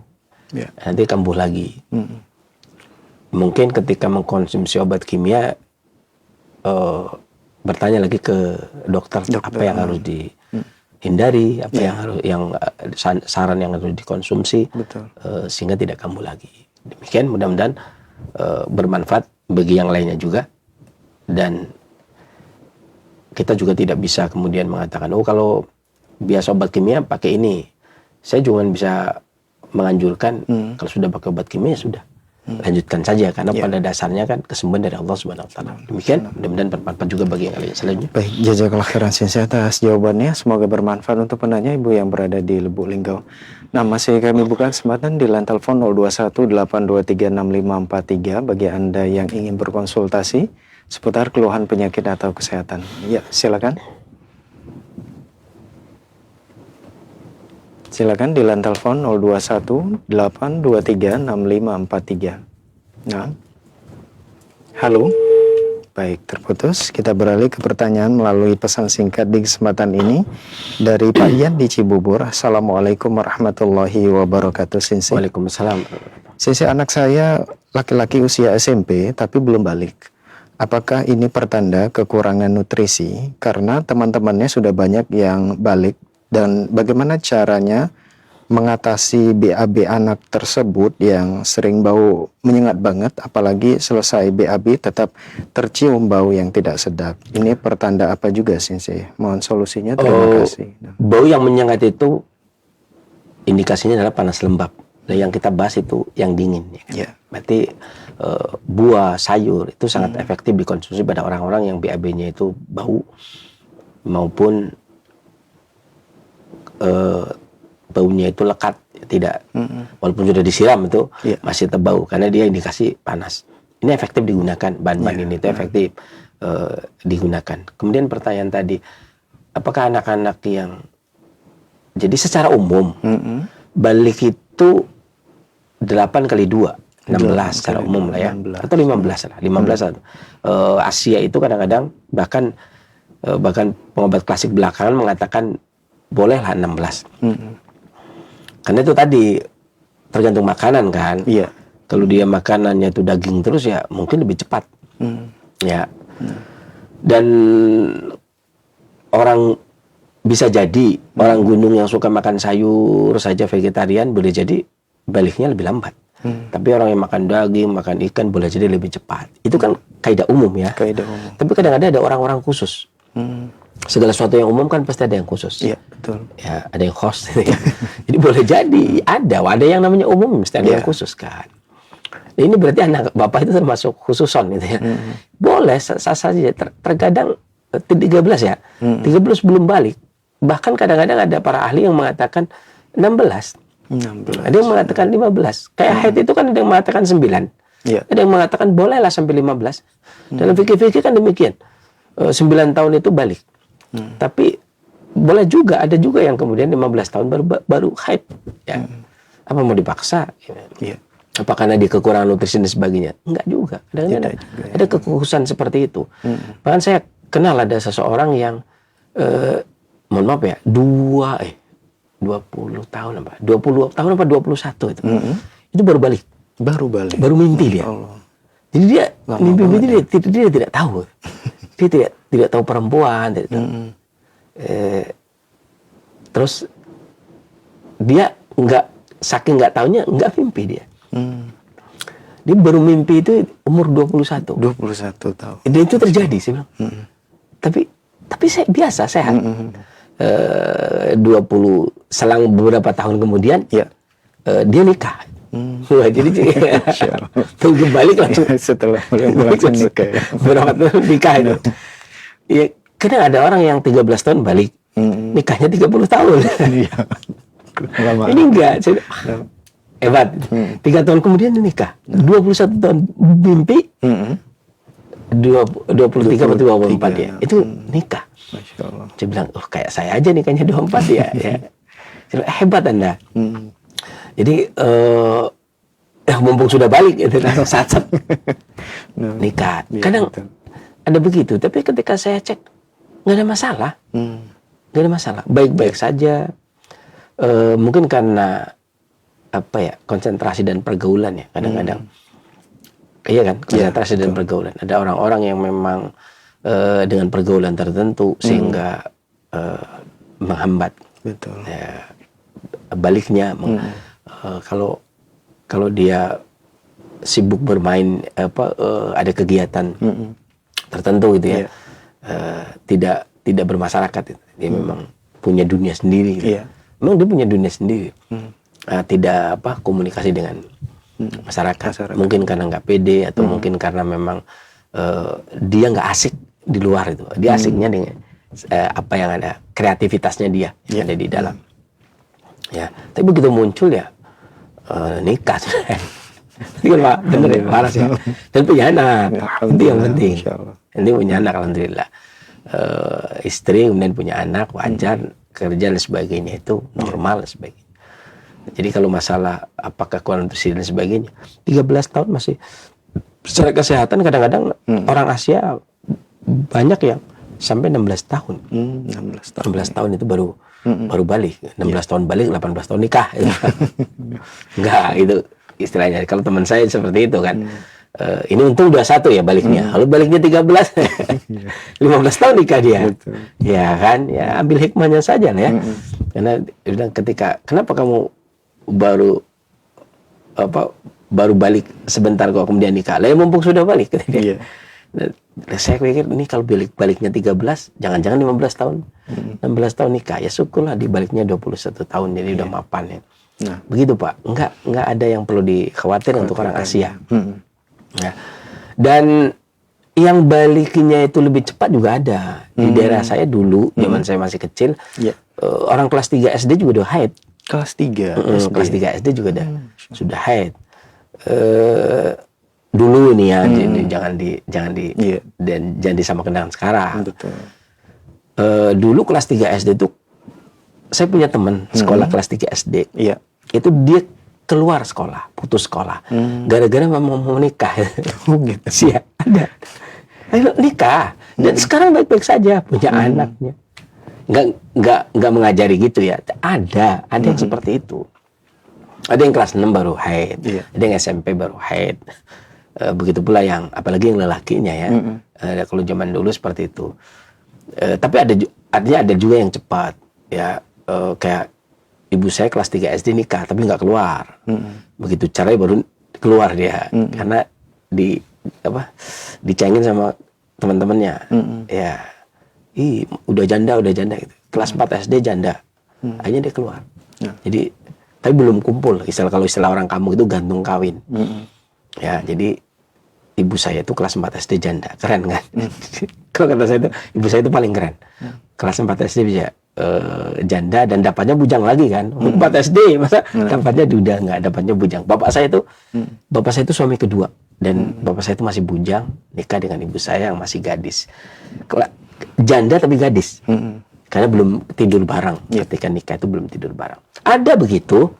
nanti kambuh lagi. Mungkin ketika mengkonsumsi obat kimia, bertanya lagi ke dokter apa yang harus dihindari, apa yang saran yang harus dikonsumsi, sehingga tidak kambuh lagi. Demikian, mudah-mudahan bermanfaat bagi yang lainnya juga, dan kita juga tidak bisa kemudian mengatakan kalau biasa obat kimia pakai ini. Saya juga bisa menganjurkan kalau sudah pakai obat kimia sudah lanjutkan saja, karena pada dasarnya kan kesembuhan dari Allah Subhanahu Wa Taala. Demikian, mudah-mudahan bermanfaat juga bagi yang lain selanjutnya. Baik, jazakallah khairan Sensei atas jawabannya. Semoga bermanfaat untuk penanya Ibu yang berada di Lubuk Linggau. Nah, masih kami buka kesempatan di line telepon 0218236543 bagi Anda yang ingin berkonsultasi seputar keluhan penyakit atau kesehatan. Ya, silakan. Silakan di line telepon 0218236543. Nah. Halo. Baik, terputus. Kita beralih ke pertanyaan melalui pesan singkat di kesempatan ini dari Pak Ian di Cibubur. Assalamualaikum warahmatullahi wabarakatuh, Sensei. Waalaikumsalam. Sensei, anak saya laki-laki usia SMP tapi belum balik. Apakah ini pertanda kekurangan nutrisi? Karena teman-temannya sudah banyak yang balik. Dan bagaimana caranya mengatasi BAB anak tersebut yang sering bau menyengat banget, apalagi selesai BAB tetap tercium bau yang tidak sedap. Ini pertanda apa juga, Sensei? Mohon solusinya, terima kasih. Bau yang menyengat itu indikasinya adalah panas lembab. Nah, yang kita bahas itu yang dingin. Ya kan? Berarti buah, sayur itu sangat efektif dikonsumsi pada orang-orang yang BAB-nya itu bau maupun baunya itu lekat, tidak, walaupun sudah disiram itu masih terbau karena dia indikasi panas. Ini efektif digunakan, bahan-bahan ini itu efektif digunakan. Kemudian pertanyaan tadi, apakah anak-anak yang, jadi secara umum balik itu 8 kali 2, 16 secara umum lah ya, atau 15 lah, 15 Asia itu kadang-kadang bahkan pengobat klasik belakangan mengatakan bolehlah 16. Karena itu tadi tergantung makanan kan. Kalau dia makanannya itu daging terus ya mungkin lebih cepat. Ya. Dan orang bisa jadi orang gunung yang suka makan sayur saja vegetarian boleh jadi baliknya lebih lambat. Tapi orang yang makan daging, makan ikan boleh jadi lebih cepat. Itu kan kaidah umum ya. Kaidah umum. Tapi kadang-kadang ada orang-orang khusus. Segala sesuatu yang umum kan pasti ada yang khusus. Iya, betul. Ya, ada yang host. Ya. Jadi boleh jadi ada yang namanya umum, mesti ada yang khusus kan. Ini berarti anak bapak itu termasuk khususon gitu ya. Boleh saja. Terkadang 13 ya. 13 belum balik. Bahkan kadang-kadang ada para ahli yang mengatakan 16. Ada yang mengatakan 15. Kayak haid itu kan ada yang mengatakan 9. Ada yang mengatakan bolehlah sampai 15. Dalam fikih-fikih kan demikian. 9 tahun itu balik. Tapi boleh juga, ada juga yang kemudian 15 tahun baru haid. Ya. Apa mau dipaksa? Apa karena dia kekurangan nutrisi dan sebagainya? Enggak juga. Ada kekhususan seperti itu. Bahkan saya kenal ada seseorang yang mohon maaf ya, 20 tahun apa 21 itu. Itu baru balik. Baru mimpi dia. Allah. Jadi dia Lama mimpi banget dia tidak tahu. Dia tidak tahu perempuan. Tidak tahu. Terus dia saking nggak taunya nggak mimpi dia. Dia baru mimpi itu umur 21. 21 tahun. Dan itu terjadi sih bilang. Tapi saya biasa sehat. selang beberapa tahun kemudian Ya. Dia nikah. Wah, jadi tunggu balik langsung Setelah langsung nikah. Ya. berapa tahun nikah itu. Ya, kadang ada orang yang 13 tahun balik, nikahnya 30 tahun. Iya. Lama. Ini enggak, hebat. 3 tahun kemudian dia nikah. 21 tahun mimpi, 23 atau 24 ya. Itu nikah. Masya Allah. Saya bilang, oh kayak saya aja nikahnya 24 ya. Ya. Saya bilang, hebat Anda. Jadi mumpung sudah balik itu saat nikah. Iya, Kadang betul. ada begitu, tapi ketika saya cek nggak ada masalah, nggak ada masalah, baik-baik saja. Mungkin karena apa ya, konsentrasi dan pergaulan ya kadang-kadang. Iya kan, konsentrasi dan pergaulan. Ada orang-orang yang memang dengan pergaulan tertentu sehingga menghambat. Betul. Ya, baliknya kalau dia sibuk bermain ada kegiatan tertentu gitu ya, tidak bermasyarakat itu. Dia memang punya dunia sendiri gitu. Iya. Memang dia punya dunia sendiri. Tidak komunikasi dengan masyarakat. Mungkin karena nggak pede atau mungkin karena memang dia nggak asik di luar itu. Dia asiknya dengan apa yang ada, kreativitasnya dia yang ada di dalam. Ya, tapi begitu muncul ya nikah sudah. Itu kan Pak, bener ya, waras ya. Dan punya anak, itu yang penting. Nanti punya anak, alhamdulillah. Istri kemudian punya anak, wajar, kerja dan sebagainya itu normal dan sebagainya. Jadi kalau masalah apakah kurang nutrisi dan sebagainya, 13 tahun masih secara kesehatan kadang-kadang orang Asia banyak yang sampai 16 tahun. 16 tahun itu baru balik. 16 tahun balik, 18 tahun nikah. Enggak, itu istilahnya. Kalau teman saya seperti itu kan. Ini untung 21 ya baliknya. Kalau baliknya 13, 15 tahun nikah dia. Ya kan, ya ambil hikmahnya saja lah ya. Karena dia bilang kenapa kamu baru balik sebentar kok kemudian nikah. Lah ya mumpung sudah balik. Iya. Saya pikir ini kalau baliknya 13, jangan-jangan 15 tahun, 16 tahun nikah, ya syukurlah di baliknya 21 tahun, jadi udah mapan ya. Nah, begitu Pak, nggak ada yang perlu dikhawatir untuk orang Asia. Ya. Dan yang baliknya itu lebih cepat juga ada. Di daerah saya dulu, zaman saya masih kecil, orang kelas 3 SD juga udah haid. Kelas 3 SD. Kelas 3 SD juga sudah haid. Dulu nih ya, jangan disamakan dengan sekarang. Betul. Dulu kelas 3 SD itu saya punya teman sekolah kelas 3 SD. Iya. Itu dia keluar sekolah, putus sekolah, gara-gara mau nikah. Gitu. Sih ya, ada. Ayo nikah. Dan sekarang baik-baik saja, punya anaknya. Nggak mengajari gitu ya. Ada yang seperti itu. Ada yang kelas 6 baru haid, ada yang SMP baru haid. Begitu pula yang apalagi yang lelakinya ya. Kalau zaman dulu seperti itu. Tapi artinya ada juga yang cepat ya, kayak ibu saya kelas 3 SD nikah tapi nggak keluar. Begitu caranya baru keluar dia karena dicengin sama teman-temannya. Ya. Udah janda gitu. Kelas 4 SD janda. Akhirnya dia keluar. Jadi tapi belum kumpul. Kalau istilah orang kampung itu gantung kawin. Ya, jadi ibu saya itu kelas 4 SD janda. Keren kan? Kalau kata saya itu, ibu saya itu paling keren. Kelas 4 SD bisa janda dan dapatnya bujang lagi kan. 4 SD masa dapatnya udah nggak, dapatnya bujang. Bapak saya itu suami kedua. Dan bapak saya itu masih bujang, nikah dengan ibu saya yang masih gadis. Janda tapi gadis. Karena belum tidur bareng. Ketika nikah itu belum tidur bareng. Ada begitu.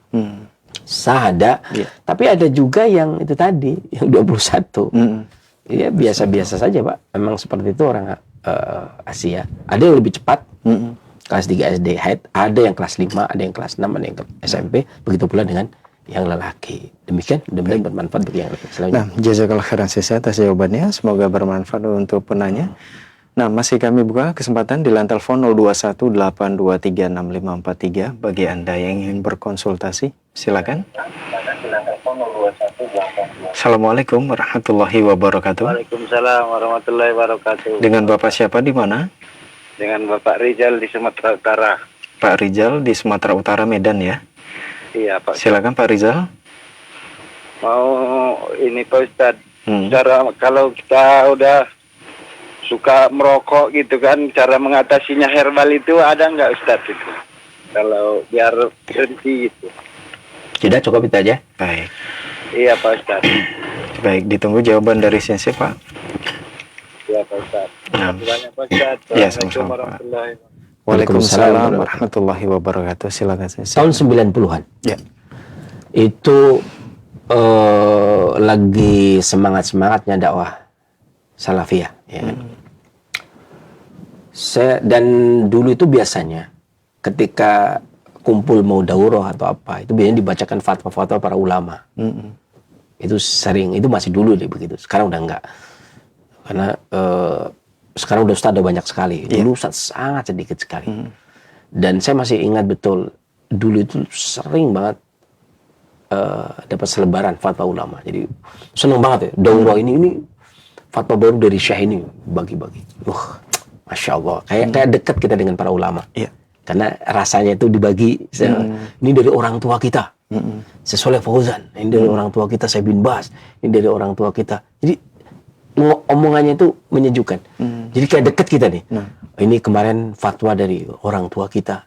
Sah ada, tapi ada juga yang itu tadi, yang 21. Ya biasa-biasa saja Pak. Memang seperti itu orang Asia. Ada yang lebih cepat, kelas 3 SD haid, ada yang kelas 5, ada yang kelas 6, ada yang ke SMP. Begitu pula dengan yang lelaki. Demikian, mudah-mudahan bermanfaat bagi yang lelaki. Nah, jazakallah khairan atas jawabannya. Semoga bermanfaat untuk penanya. Nah, masih kami buka kesempatan di line telepon 0218236543 bagi Anda yang ingin berkonsultasi. Silakan. Assalamualaikum warahmatullahi wabarakatuh. Waalaikumsalam warahmatullahi wabarakatuh. Dengan Bapak siapa di mana? Dengan Bapak Rizal di Sumatera Utara. Pak Rizal di Sumatera Utara, Medan ya. Iya Pak. Silakan Pak Rizal. Mau ini Pak Ustadz. Cara kalau kita udah suka merokok gitu kan, cara mengatasinya herbal itu ada nggak Ustadz itu? Kalau biar berhenti gitu. Sudah cukup itu aja. Baik. Iya Pak Ustadz. Baik, ditunggu jawaban dari Sensei Pak. Iya Pak Ustadz. Nah. Terima kasih banyak Pak Ustadz. Ya, Assalamualaikum sama-sama, Pak. warahmatullahi wabarakatuh. Waalaikumsalam warahmatullahi wabarakatuh. Silakan Sensei. Tahun 90-an. Ya. Itu lagi semangat-semangatnya dakwah salafiyah. Ya. Dan dulu itu biasanya ketika kumpul mau daurah atau apa, itu biasanya dibacakan fatwa-fatwa para ulama. Itu sering, itu masih dulu deh begitu. Sekarang udah enggak. Karena sekarang udah Ustaz ada banyak sekali. Dulu Ustaz sangat sedikit sekali. Dan saya masih ingat betul, dulu itu sering banget dapat selebaran fatwa ulama. Jadi seneng banget ya, daurah ini fatwa baru dari Syekh ini bagi-bagi. Masya Allah, kayak dekat kita dengan para ulama. Iya. Karena rasanya itu dibagi, ini dari orang tua kita, Syekh Shalih Fauzan, ini dari orang tua kita, Syekh bin Baz, ini dari orang tua kita. Jadi omongannya itu menyejukkan. Jadi kayak dekat kita nih. Ini kemarin fatwa dari orang tua kita,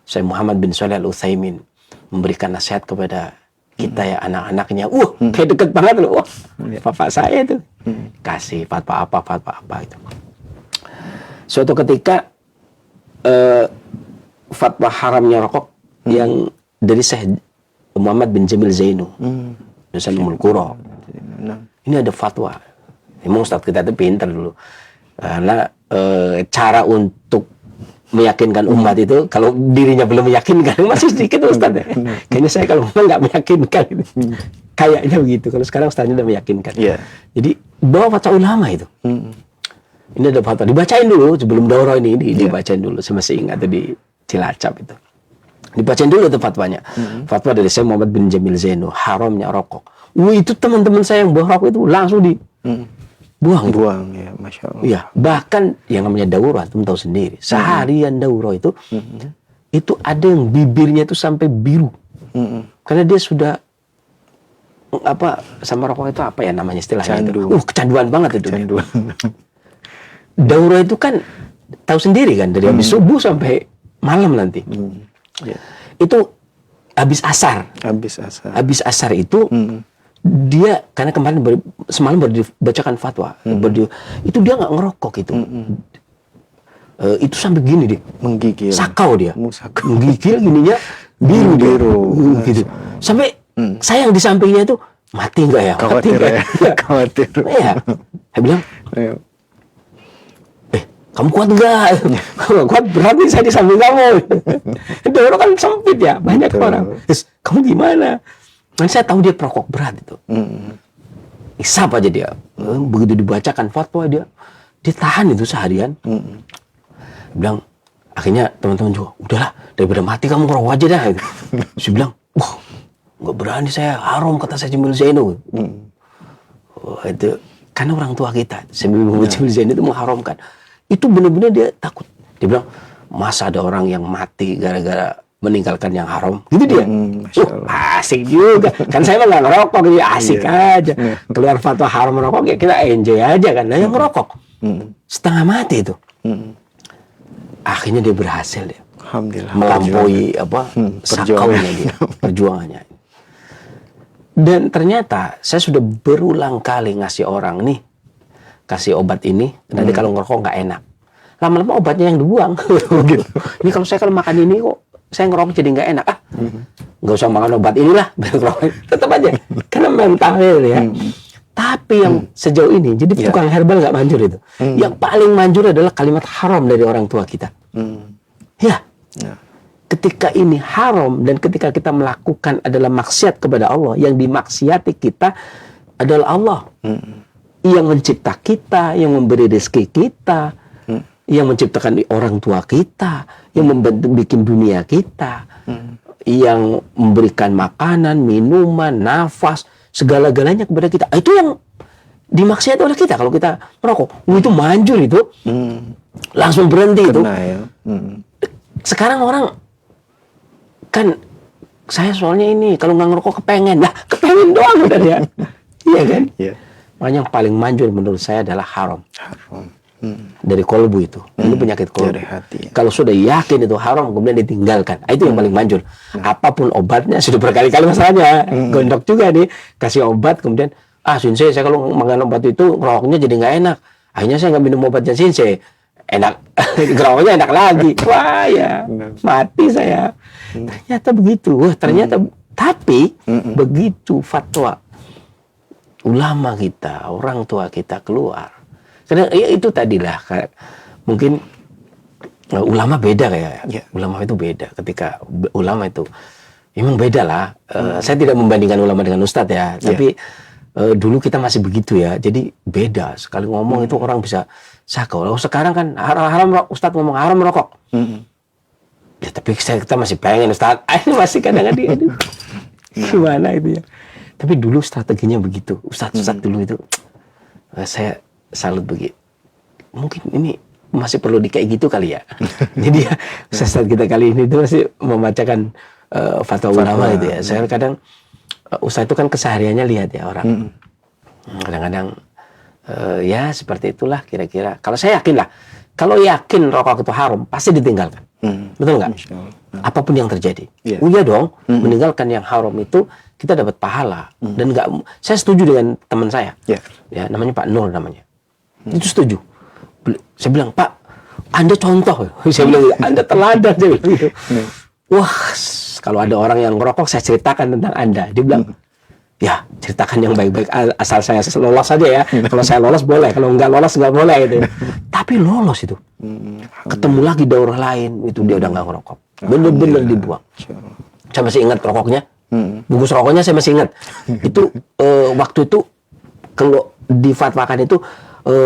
Syekh Muhammad bin Shalih Al-Utsaimin, memberikan nasihat kepada kita ya anak-anaknya. Kayak dekat banget loh. Bapak saya tuh kasih fatwa apa itu. Suatu ketika fatwa haramnya rokok yang dari Syekh Muhammad bin Jamil Zainu, dosen Ummul Qura. Ini ada fatwa. Memang Ustaz kita itu pintar dulu. Karena cara untuk meyakinkan umat itu, kalau dirinya belum meyakinkan, masih sedikit Ustaz ya. Kayaknya saya kalau ngomong nggak meyakinkan. Kayaknya begitu. Kalau sekarang Ustaznya udah meyakinkan. Jadi bawa fatwa ulama itu. Ini ada fatwa, dibacain dulu sebelum daurah ini, dibacain dulu. Saya masih ingat di Cilacap itu. Dibacain dulu itu fatwanya. Fatwa dari Syekh Muhammad bin Jamil Zainu, haramnya rokok. Itu teman-teman saya yang bawa rokok itu langsung buang ya, Masya Allah. Iya, bahkan yang namanya daurah, teman tahu sendiri. Seharian daurah itu ada yang bibirnya itu sampai biru. Karena dia sudah sama rokok itu apa ya namanya istilahnya itu. Kecanduan banget itu. Kecanduan. Daurah itu kan tahu sendiri kan, dari habis subuh sampai malam nanti. Itu habis asar. Habis asar itu dia, karena kemarin semalam baru dibacakan fatwa, itu dia nggak ngerokok itu. Itu sampai gini deh, menggigil, sakau dia, menggigil gininya biru gitu. Sampai saya yang di sampingnya itu mati nggak ya? Khawatir. Ya, saya bilang, kamu kuat nggak? Kuat, berat nih saya di samping kamu. Daurah kan sempit ya, banyak orang. Kamu gimana? Dan saya tahu dia perokok berat itu. Isap aja dia. Begitu dibacakan fatwa dia tahan itu seharian. Bilang, akhirnya teman-teman juga, udahlah daripada mati kamu ngerokok aja dah. Saya bilang, nggak berani saya, haram kata saya Jamil Zainu. Itu karena orang tua kita, Jamil Zainu itu mengharamkan. Itu benar-benar dia takut. Dia bilang, masa ada orang yang mati gara-gara meninggalkan yang haram, gitu dia. Asik juga. Kan saya mah nggak ngerokok, jadi asik aja. Keluar fatwa haram merokok, ya kita enjoy aja kan. Nah yang ngerokok, setengah mati itu. Akhirnya dia berhasil dia. Alhamdulillah. Melampaui sakaunya dia, perjuangannya. Dan ternyata saya sudah berulang kali ngasih orang nih, kasih obat ini, nanti kalau ngerokok nggak enak. Lama-lama obatnya yang dibuang. Gitu. Ini kalau saya makan ini kok saya ngerokok jadi nggak enak. Nggak usah makan obat inilah, tetap aja. Karena mentalnya ya. Tapi yang sejauh ini, jadi tukang herbal nggak manjur itu. Yang paling manjur adalah kalimat haram dari orang tua kita. ketika ini haram dan ketika kita melakukan adalah maksiat kepada Allah, yang dimaksiati kita adalah Allah. Yang mencipta kita, yang memberi rezeki kita, yang menciptakan orang tua kita, yang bikin dunia kita, yang memberikan makanan, minuman, nafas, segala-galanya kepada kita. Itu yang dimaksiati oleh kita. Kalau kita merokok, itu manjur itu, langsung berhenti itu. Ya. Sekarang orang kan, saya soalnya ini kalau nggak ngerokok kepengen doang udah ya. Iya kan? Iya. Makanya yang paling manjur menurut saya adalah haram. Dari kolbu itu. Ini penyakit kolbu. Dari hati. Kalau sudah yakin itu haram kemudian ditinggalkan, itu yang paling manjur. Apapun obatnya sudah berkali-kali masalahnya. Gondok juga nih kasih obat kemudian sensei saya kalau makan obat itu ngerokoknya jadi nggak enak. Akhirnya saya nggak minum obatnya sensei. Enak, ngerokoknya enak lagi. Wah ya, mati saya. Ternyata begitu. Tapi begitu fatwa ulama kita, orang tua kita keluar. Karena ya itu tadilah mungkin ulama beda kayak. Ulama itu beda. Ketika ulama itu memang beda lah. Saya tidak membandingkan ulama dengan ustadz ya. Tapi dulu kita masih begitu ya. Jadi beda. Sekali ngomong itu orang bisa sakau. Sekarang kan haram ustadz ngomong haram merokok. Ya, tapi kita masih pengen ustadz. Ini masih kadang-kadang gimana itu ya. Tapi dulu strateginya begitu. Ustadz dulu itu saya salut begitu. Mungkin ini masih perlu kayak gitu kali ya. Jadi ya, ustadz kita kali ini itu masih membacakan fatwa ulama itu ya. Saya kadang ustadz itu kan kesehariannya lihat ya orang. Kadang-kadang ya seperti itulah kira-kira. Kalau saya yakin lah, kalau yakin rokok itu haram pasti ditinggalkan. Betul nggak? Apapun yang terjadi. Iya dong. Meninggalkan yang haram itu kita dapat pahala. Dan nggak. Saya setuju dengan teman saya. Ya namanya Pak Nur namanya. Itu setuju. Saya bilang, Pak, Anda contoh. Saya bilang, Anda teladan. Saya bilang gitu. Wah, kalau ada orang yang ngerokok, saya ceritakan tentang Anda. Dia bilang, ya ceritakan yang baik-baik, asal saya lolos saja ya. Kalau saya lolos boleh, kalau nggak lolos nggak boleh gitu. Tapi lolos itu. Ketemu lagi daurah lain, itu dia udah nggak ngerokok. Bener-bener dibuang. Saya masih ingat rokoknya. Bungkus rokoknya saya masih ingat. Itu waktu itu kalau difatwakan itu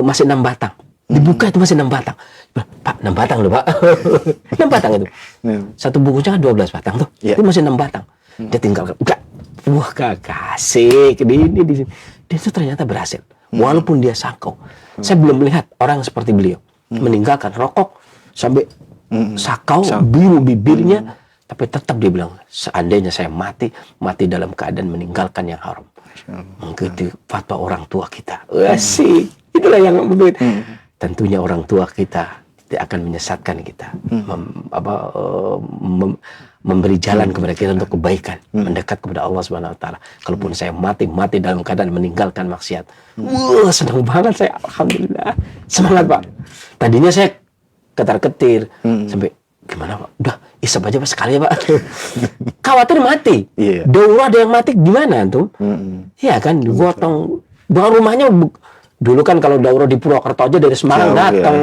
masih 6 batang. Dibuka itu masih 6 batang. Pak, 6 batang loh Pak. 6 batang itu. Satu bungkusnya kan 12 batang tuh. Itu masih 6 batang. Dia tinggalkan. Enggak. Wah kasih di sini. Dia itu ternyata berhasil. Walaupun dia sakau. Saya belum melihat orang seperti beliau meninggalkan rokok sampai sakau, biru bibirnya, tapi tetap dia bilang, seandainya saya mati dalam keadaan meninggalkan yang haram. Mengikuti fatwa orang tua kita. Asik. Itulah yang membuat. Tentunya orang tua kita tidak akan menyesatkan kita, memberi jalan kepada kita untuk kebaikan, mendekat kepada Allah Subhanahu Wa Taala. Kalaupun saya mati dalam keadaan meninggalkan maksiat, wah senang banget saya, alhamdulillah, semangat Pak. Tadinya saya ketar-ketir sampai gimana Pak, udah isap aja Pak sekali ya Pak. Khawatir mati, daurah ada yang mati gimana tuh? Iya kan, digotong, baru rumahnya. Dulu kan kalau daurah di Purwokerto aja dari Semarang datang,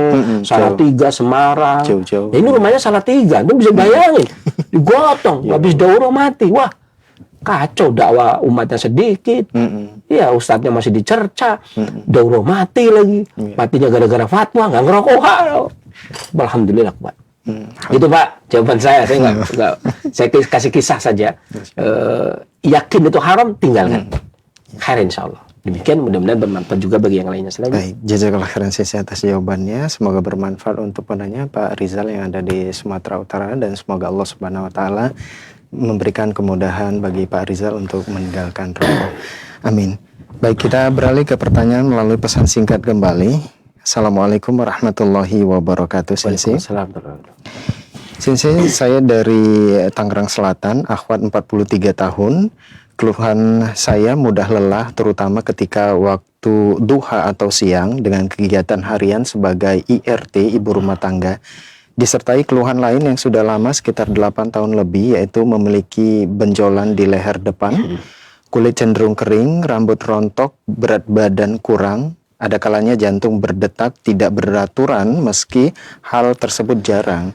Salatiga, Semarang. Jauh-jauh. Ya, ini rumahnya Salatiga, itu bisa bayangin. Digotong, habis daurah mati. Wah, kacau, dakwah umatnya sedikit. Ya, ustadznya masih dicerca. Daurah mati lagi. Matinya gara-gara fatwa, nggak ngerokok. Alhamdulillah, Pak. Itu Pak, jawaban saya. Saya nggak saya kasih kisah saja. Yakin itu haram, tinggalkan. Khair insyaallah. Demikian, mudah-mudahan bermanfaat juga bagi yang lainnya. Baik, jazakallah khairan atas jawabannya. Semoga bermanfaat untuk penanya Pak Rizal yang ada di Sumatera Utara, dan semoga Allah Subhanahu Wa Taala memberikan kemudahan bagi Pak Rizal untuk meninggalkan rokok. Amin. Baik, kita beralih ke pertanyaan melalui pesan singkat kembali. Assalamualaikum warahmatullahi wabarakatuh. Sensei. Sensei, saya dari Tangerang Selatan, akhwat 43 tahun. Keluhan saya mudah lelah, terutama ketika waktu duha atau siang dengan kegiatan harian sebagai IRT, ibu rumah tangga. Disertai keluhan lain yang sudah lama sekitar 8 tahun lebih, yaitu memiliki benjolan di leher depan, kulit cenderung kering, rambut rontok, berat badan kurang. Ada kalanya jantung berdetak tidak beraturan meski hal tersebut jarang.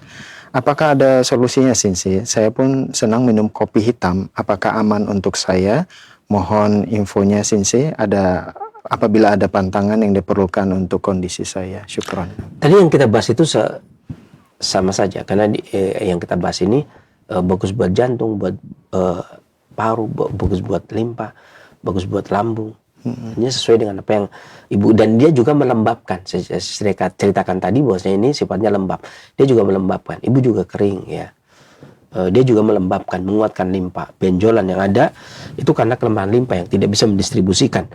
Apakah ada solusinya, Sensei? Saya pun senang minum kopi hitam. Apakah aman untuk saya? Mohon infonya, Sensei. Apabila ada pantangan yang diperlukan untuk kondisi saya. Syukron. Tadi yang kita bahas itu sama saja, karena yang kita bahas ini bagus buat jantung, buat paru, bagus buat limpa, bagus buat lambung. Ini sesuai dengan apa yang ibu, dan dia juga melembabkan. Saya ceritakan tadi bahwasanya ini sifatnya lembab. Dia juga melembabkan. Ibu juga kering ya. Dia juga melembabkan, menguatkan limpa. Benjolan yang ada itu karena kelemahan limpa yang tidak bisa mendistribusikan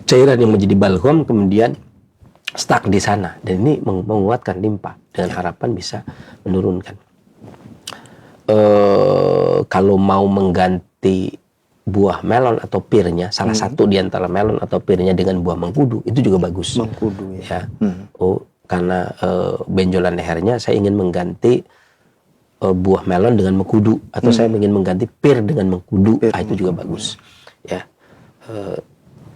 cairan yang menjadi balgam, kemudian stuck di sana, dan ini menguatkan limpa dengan harapan bisa menurunkan. Kalau mau mengganti buah melon atau pirnya, salah satu di antara melon atau pirnya dengan buah mengkudu, itu juga bagus. Mengkudu ya. Karena benjolan lehernya saya ingin mengganti buah melon dengan mengkudu, atau saya ingin mengganti pir dengan mengkudu, itu juga bagus. Ya,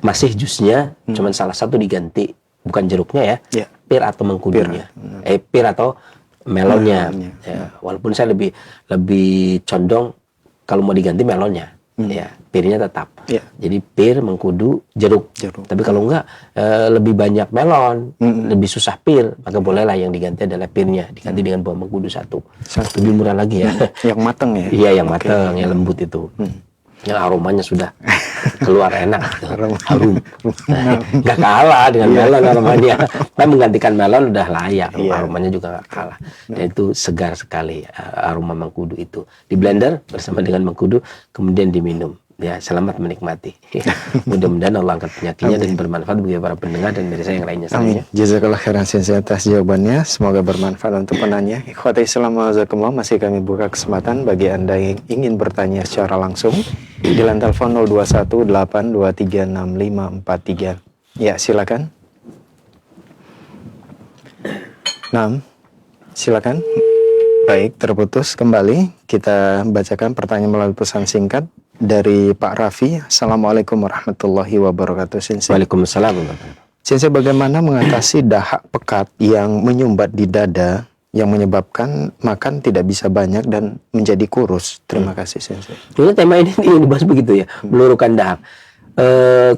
masih jusnya, cuman salah satu diganti, bukan jeruknya ya, pir atau mengkudunya, pir atau melonnya. Ya, walaupun saya lebih condong kalau mau diganti melonnya. Ya, pirnya tetap. Jadi pir, mengkudu, jeruk. Tapi kalau enggak lebih banyak melon, lebih susah pir, maka bolehlah yang diganti adalah pirnya, diganti dengan buah mengkudu satu. Lebih murah lagi ya. Yang matang ya? Iya, yang matang, yang lembut itu. Yang aromanya sudah keluar enak, harum. Nggak kalah dengan melon aromanya. Nah, menggantikan melon udah layak, aromanya juga nggak kalah. Dan itu segar sekali aroma mengkudu itu. Di blender bersama dengan mengkudu, kemudian diminum. Ya, selamat menikmati. Mudah-mudahan Allah angkat penyakitnya dan bermanfaat bagi para pendengar dan diri saya yang lainnya. Amin. Jazakallah khairan Sensei atas jawabannya. Semoga bermanfaat untuk penanya. Ikhwati Islam wajazakumullah, masih kami buka kesempatan bagi Anda yang ingin bertanya secara langsung di line telepon 0218236543. Ya, silakan. Silakan. Baik, terputus kembali. Kita bacakan pertanyaan melalui pesan singkat dari Pak Raffi. Assalamualaikum warahmatullahi wabarakatuh, Sensei. Waalaikumsalam. Sensei, bagaimana mengatasi dahak pekat yang menyumbat di dada yang menyebabkan makan tidak bisa banyak dan menjadi kurus? Terima kasih, Sensei. Jadi tema ini dibahas begitu ya, meluruhkan dahak.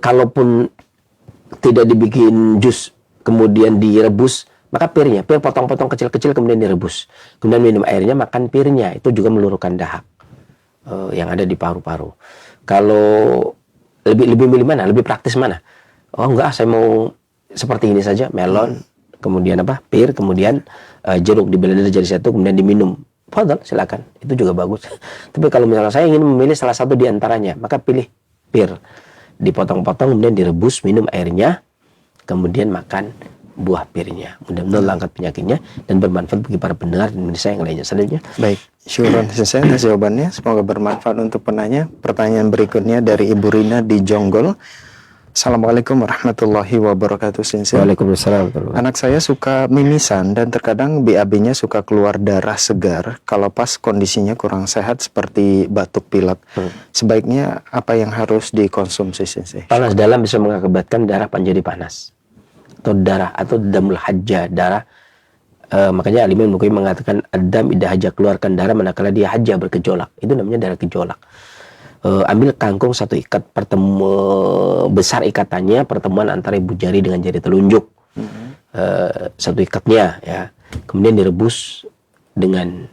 Kalaupun tidak dibikin jus kemudian direbus, maka pir potong-potong kecil-kecil kemudian direbus, kemudian minum airnya, makan pirnya, itu juga meluruhkan dahak yang ada di paru-paru. Kalau lebih milih mana? Lebih praktis mana? Oh enggak, saya mau seperti ini saja, melon, kemudian pir, kemudian jeruk di blender jadi satu, kemudian diminum. Fadhal, silakan. Itu juga bagus. Tapi kalau misalnya saya ingin memilih salah satu di antaranya, maka pilih pir. Dipotong-potong, kemudian direbus, minum airnya, kemudian makan buah pirnya. Mudah-mudahan Allah angkat penyakitnya dan bermanfaat bagi para pendengar dan saya yang lainnya. Selanjutnya. Baik, syukuran Sensei atas jawabannya. Semoga bermanfaat untuk penanya. Pertanyaan berikutnya dari Ibu Rina di Jonggol. Assalamualaikum warahmatullahi wabarakatuh, Sensei. Waalaikumsalam. Anak saya suka mimisan dan terkadang BAB-nya suka keluar darah segar kalau pas kondisinya kurang sehat seperti batuk pilek. Sebaiknya apa yang harus dikonsumsi, Sensei? Panas dalam bisa mengakibatkan darah menjadi panas. Atau darah, atau damul hajjah, darah. Makanya Al-Imam Nuqayyim mengatakan adam idha hajjah, keluarkan darah manakala dia hajjah bergejolak. Itu namanya darah gejolak. Ambil kangkung satu ikat, besar ikatannya, pertemuan antara ibu jari dengan jari telunjuk. Satu ikatnya ya. Kemudian direbus dengan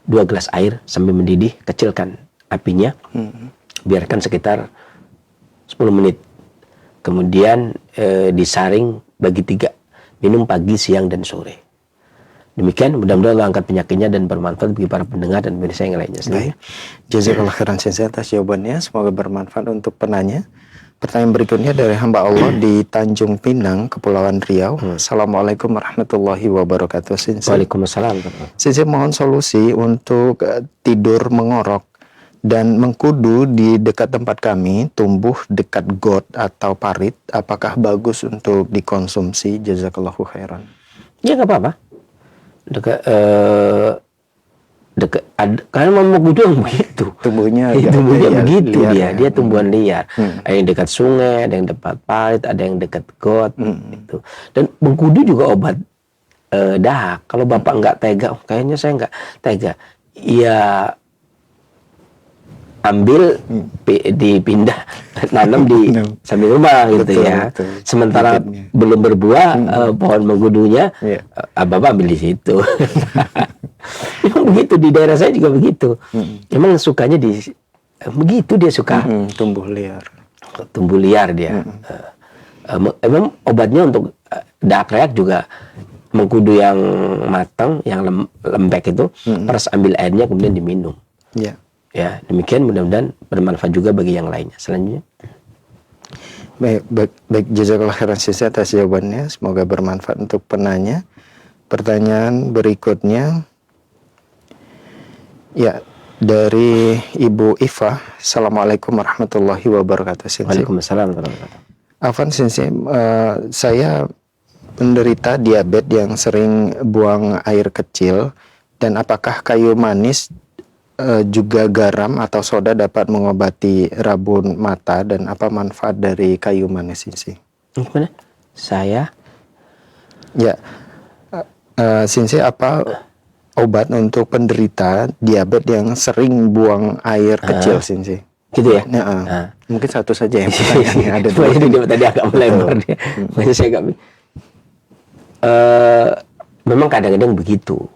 2 gelas air sampai mendidih, kecilkan apinya. Biarkan sekitar 10 menit. Kemudian disaring bagi 3, minum pagi, siang, dan sore. Demikian, mudah-mudahan Allah angkat penyakitnya dan bermanfaat bagi para pendengar dan pemirsa yang lainnya. Baik, jazakallah khairan Sensei atas jawabannya. Semoga bermanfaat untuk penanya. Pertanyaan berikutnya dari hamba Allah di Tanjung Pinang, Kepulauan Riau. Assalamualaikum warahmatullahi wabarakatuh, Sensei. Waalaikumsalam. Sensei, mohon solusi untuk tidur mengorok dan mengkudu di dekat tempat kami, tumbuh dekat got atau parit. Apakah bagus untuk dikonsumsi? Jazakallahu khairan. Ya nggak apa-apa. Karena mau kudu yang begitu. Tumbuhnya begitu liar, dia tumbuhan liar. Ada yang dekat sungai, ada yang dekat parit, ada yang dekat got. Gitu. Dan mengkudu juga obat dahak. Kalau bapak nggak tega, kayaknya saya nggak tega. Ya ambil dipindah nanam di samping rumah gitu Betul, ya. betul. Sementara Bibitnya. belum berbuah pohon mengkudunya, Iya. bapak ambil di situ. Emang begitu di daerah saya juga begitu. Emang sukanya begitu dia suka Tumbuh liar. tumbuh liar dia. Emang obatnya untuk dahak reak juga mengkudu yang matang, yang lembek itu, peras ambil airnya kemudian diminum. Ya. Ya, demikian mudah-mudahan bermanfaat juga bagi yang lainnya. Selanjutnya. Baik, jazakallah khairan sisi atas jawabannya. Semoga bermanfaat untuk penanya. Pertanyaan berikutnya, ya, dari Ibu Iva. Assalamualaikum warahmatullahi wabarakatuh. Sinsi. Waalaikumsalam warahmatullahi wabarakatuh. Afan Sinsi, saya menderita diabetes yang sering buang air kecil, dan apakah kayu manis juga garam atau soda dapat mengobati rabun mata, dan apa manfaat dari kayu manis Sinsi? Gimana? Saya? Ya, Sinsi, apa obat untuk penderita diabetes yang sering buang air kecil Sinsi? Gitu ya? Mungkin satu saja ya pertanyaannya. Ada dua. Dia tadi agak melebar dia. Makanya saya agak memang kadang-kadang begitu.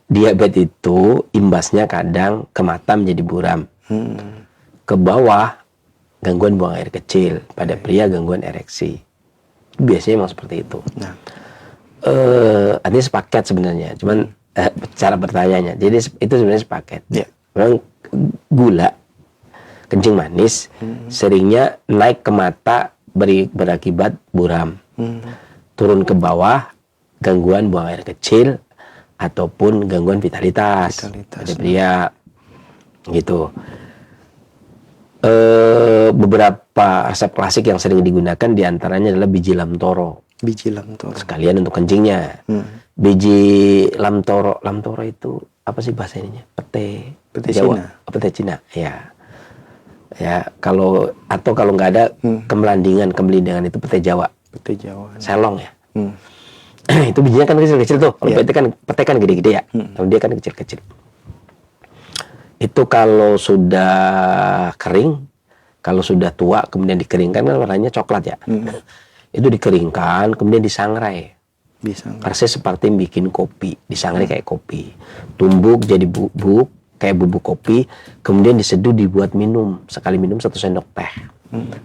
Diabetes itu imbasnya kadang ke mata menjadi buram. Ke bawah gangguan buang air kecil. Pada pria gangguan ereksi. Biasanya memang seperti itu. Artinya sepaket sebenarnya. Cuman cara bertanyanya. Jadi itu sebenarnya sepaket. Memang gula, kencing manis, seringnya naik ke mata berakibat buram. Turun ke bawah, gangguan buang air kecil, ataupun gangguan vitalitas pada pria. Gitu. Beberapa resep klasik yang sering digunakan diantaranya adalah biji lamtoro. Biji lamtoro. Sekalian untuk kencingnya. Biji lamtoro. Lamtoro itu apa sih bahasa ininya? Pete Jawa. Cina. Pete Cina. Ya, kalau nggak ada kemelindingan itu pete Jawa. Pete Jawa. Selong ya. Itu bijinya kan kecil-kecil tuh. Kalau pete kan gede-gede ya. Kalau dia kan kecil-kecil. Itu kalau sudah kering, kalau sudah tua kemudian dikeringkan kan warnanya coklat ya. Itu dikeringkan kemudian disangrai. Persis seperti bikin kopi, disangrai kayak kopi. Tumbuk jadi bubuk kayak bubuk kopi, kemudian diseduh dibuat minum. Sekali minum 1 sendok teh.